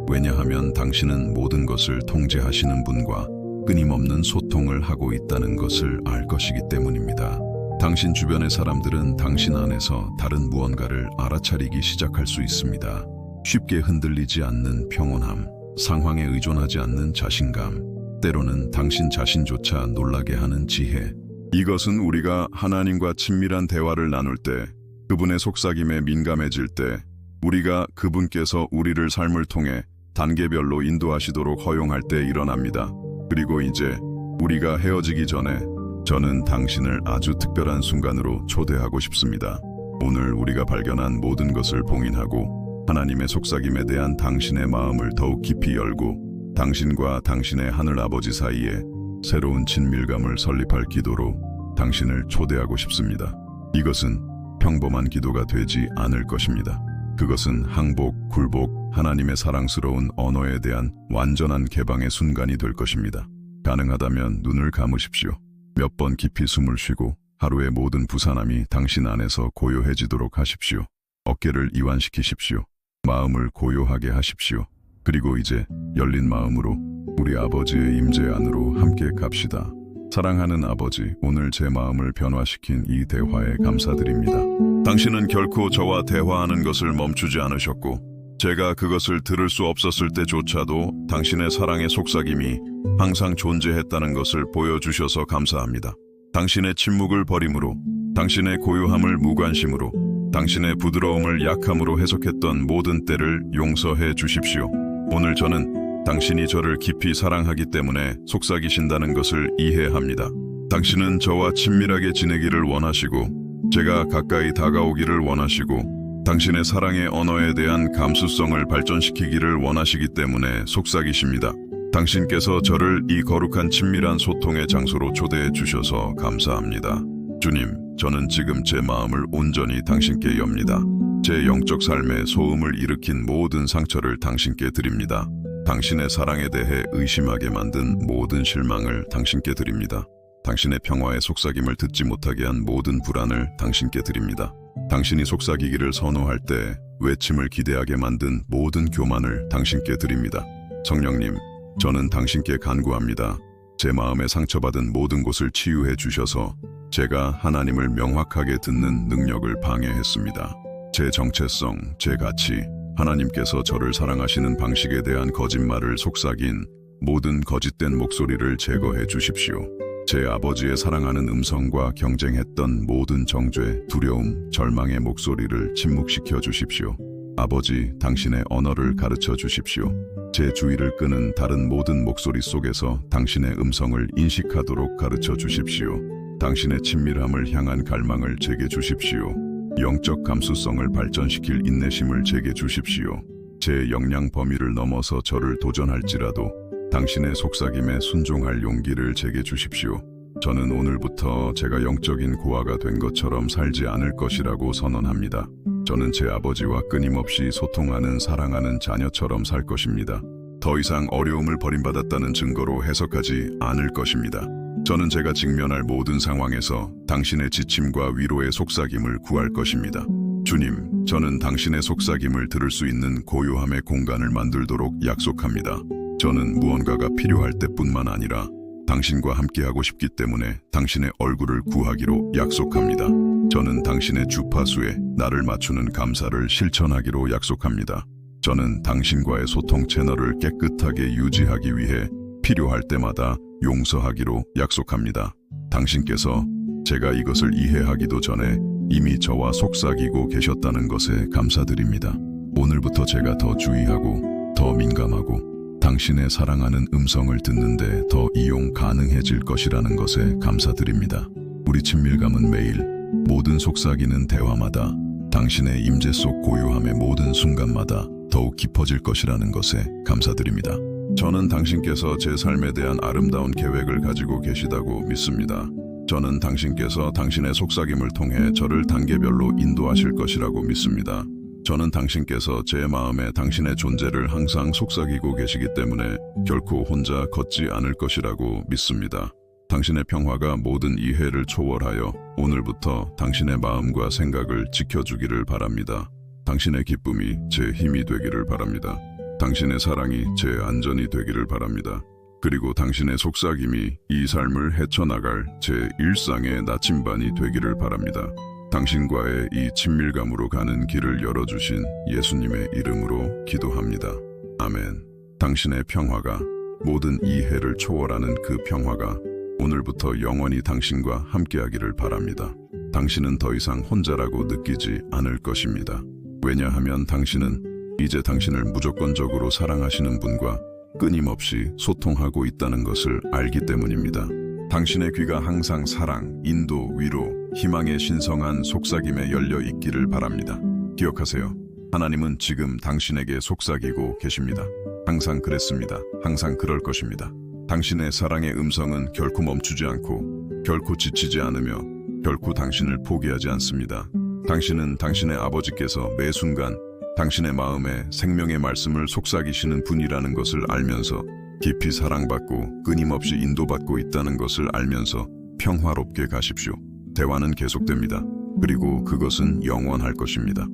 왜냐하면 당신은 모든 것을 통제하시는 분과 끊임없는 소통을 하고 있다는 것을 알 것이기 때문입니다. 당신 주변의 사람들은 당신 안에서 다른 무언가를 알아차리기 시작할 수 있습니다. 쉽게 흔들리지 않는 평온함, 상황에 의존하지 않는 자신감, 때로는 당신 자신조차 놀라게 하는 지혜. 이것은 우리가 하나님과 친밀한 대화를 나눌 때, 그분의 속삭임에 민감해질 때, 우리가 그분께서 우리를 삶을 통해 단계별로 인도하시도록 허용할 때 일어납니다. 그리고 이제 우리가 헤어지기 전에 저는 당신을 아주 특별한 순간으로 초대하고 싶습니다. 오늘 우리가 발견한 모든 것을 봉인하고 하나님의 속삭임에 대한 당신의 마음을 더욱 깊이 열고 당신과 당신의 하늘아버지 사이에 새로운 친밀감을 설립할 기도로 당신을 초대하고 싶습니다. 이것은 평범한 기도가 되지 않을 것입니다. 그것은 항복, 굴복, 하나님의 사랑스러운 언어에 대한 완전한 개방의 순간이 될 것입니다. 가능하다면 눈을 감으십시오. 몇 번 깊이 숨을 쉬고 하루의 모든 부산함이 당신 안에서 고요해지도록 하십시오. 어깨를 이완시키십시오. 마음을 고요하게 하십시오. 그리고 이제 열린 마음으로 우리 아버지의 임재 안으로 함께 갑시다. 사랑하는 아버지, 오늘 제 마음을 변화시킨 이 대화에 감사드립니다. 당신은 결코 저와 대화하는 것을 멈추지 않으셨고 제가 그것을 들을 수 없었을 때조차도 당신의 사랑의 속삭임이 항상 존재했다는 것을 보여주셔서 감사합니다. 당신의 침묵을 버림으로, 당신의 고요함을 무관심으로, 당신의 부드러움을 약함으로 해석했던 모든 때를 용서해 주십시오. 오늘 저는 당신이 저를 깊이 사랑하기 때문에 속삭이신다는 것을 이해합니다. 당신은 저와 친밀하게 지내기를 원하시고 제가 가까이 다가오기를 원하시고 당신의 사랑의 언어에 대한 감수성을 발전시키기를 원하시기 때문에 속삭이십니다. 당신께서 저를 이 거룩한 친밀한 소통의 장소로 초대해 주셔서 감사합니다. 주님, 저는 지금 제 마음을 온전히 당신께 엽니다. 제 영적 삶에 소음을 일으킨 모든 상처를 당신께 드립니다. 당신의 사랑에 대해 의심하게 만든 모든 실망을 당신께 드립니다. 당신의 평화의 속삭임을 듣지 못하게 한 모든 불안을 당신께 드립니다. 당신이 속삭이기를 선호할 때 외침을 기대하게 만든 모든 교만을 당신께 드립니다. 성령님, 저는 당신께 간구합니다. 제 마음에 상처받은 모든 곳을 치유해 주셔서 제가 하나님을 명확하게 듣는 능력을 방해했습니다. 제 정체성, 제 가치, 하나님께서 저를 사랑하시는 방식에 대한 거짓말을 속삭인 모든 거짓된 목소리를 제거해 주십시오. 제 아버지의 사랑하는 음성과 경쟁했던 모든 정죄, 두려움, 절망의 목소리를 침묵시켜 주십시오. 아버지, 당신의 언어를 가르쳐 주십시오. 제 주의를 끄는 다른 모든 목소리 속에서 당신의 음성을 인식하도록 가르쳐 주십시오. 당신의 친밀함을 향한 갈망을 제게 주십시오. 영적 감수성을 발전시킬 인내심을 제게 주십시오. 제 역량 범위를 넘어서 저를 도전할지라도 당신의 속삭임에 순종할 용기를 제게 주십시오. 저는 오늘부터 제가 영적인 고아가 된 것처럼 살지 않을 것이라고 선언합니다. 저는 제 아버지와 끊임없이 소통하는 사랑하는 자녀처럼 살 것입니다. 더 이상 어려움을 버림받았다는 증거로 해석하지 않을 것입니다. 저는 제가 직면할 모든 상황에서 당신의 지침과 위로의 속삭임을 구할 것입니다. 주님, 저는 당신의 속삭임을 들을 수 있는 고요함의 공간을 만들도록 약속합니다. 저는 무언가가 필요할 때뿐만 아니라 당신과 함께하고 싶기 때문에 당신의 얼굴을 구하기로 약속합니다. 저는 당신의 주파수에 나를 맞추는 감사를 실천하기로 약속합니다. 저는 당신과의 소통 채널을 깨끗하게 유지하기 위해 필요할 때마다 용서하기로 약속합니다. 당신께서 제가 이것을 이해하기도 전에 이미 저와 속삭이고 계셨다는 것에 감사드립니다. 오늘부터 제가 더 주의하고 더 민감하고 당신의 사랑하는 음성을 듣는데 더 이용 가능해질 것이라는 것에 감사드립니다. 우리 친밀감은 매일 모든 속삭이는 대화마다 당신의 임재 속 고요함의 모든 순간마다 더욱 깊어질 것이라는 것에 감사드립니다. 저는 당신께서 제 삶에 대한 아름다운 계획을 가지고 계시다고 믿습니다. 저는 당신께서 당신의 속삭임을 통해 저를 단계별로 인도하실 것이라고 믿습니다. 저는 당신께서 제 마음에 당신의 존재를 항상 속삭이고 계시기 때문에 결코 혼자 걷지 않을 것이라고 믿습니다. 당신의 평화가 모든 이해를 초월하여 오늘부터 당신의 마음과 생각을 지켜주기를 바랍니다. 당신의 기쁨이 제 힘이 되기를 바랍니다. 당신의 사랑이 제 안전이 되기를 바랍니다. 그리고 당신의 속삭임이 이 삶을 헤쳐나갈 제 일상의 나침반이 되기를 바랍니다. 당신과의 이 친밀감으로 가는 길을 열어주신 예수님의 이름으로 기도합니다. 아멘. 당신의 평화가 모든 이해를 초월하는 그 평화가 오늘부터 영원히 당신과 함께하기를 바랍니다. 당신은 더 이상 혼자라고 느끼지 않을 것입니다. 왜냐하면 당신은 이제 당신을 무조건적으로 사랑하시는 분과 끊임없이 소통하고 있다는 것을 알기 때문입니다. 당신의 귀가 항상 사랑, 인도, 위로, 희망의 신성한 속삭임에 열려 있기를 바랍니다. 기억하세요. 하나님은 지금 당신에게 속삭이고 계십니다. 항상 그랬습니다. 항상 그럴 것입니다. 당신의 사랑의 음성은 결코 멈추지 않고 결코 지치지 않으며 결코 당신을 포기하지 않습니다. 당신은 당신의 아버지께서 매 순간 당신의 마음에 생명의 말씀을 속삭이시는 분이라는 것을 알면서 깊이 사랑받고 끊임없이 인도받고 있다는 것을 알면서 평화롭게 가십시오. 대화는 계속됩니다. 그리고 그것은 영원할 것입니다.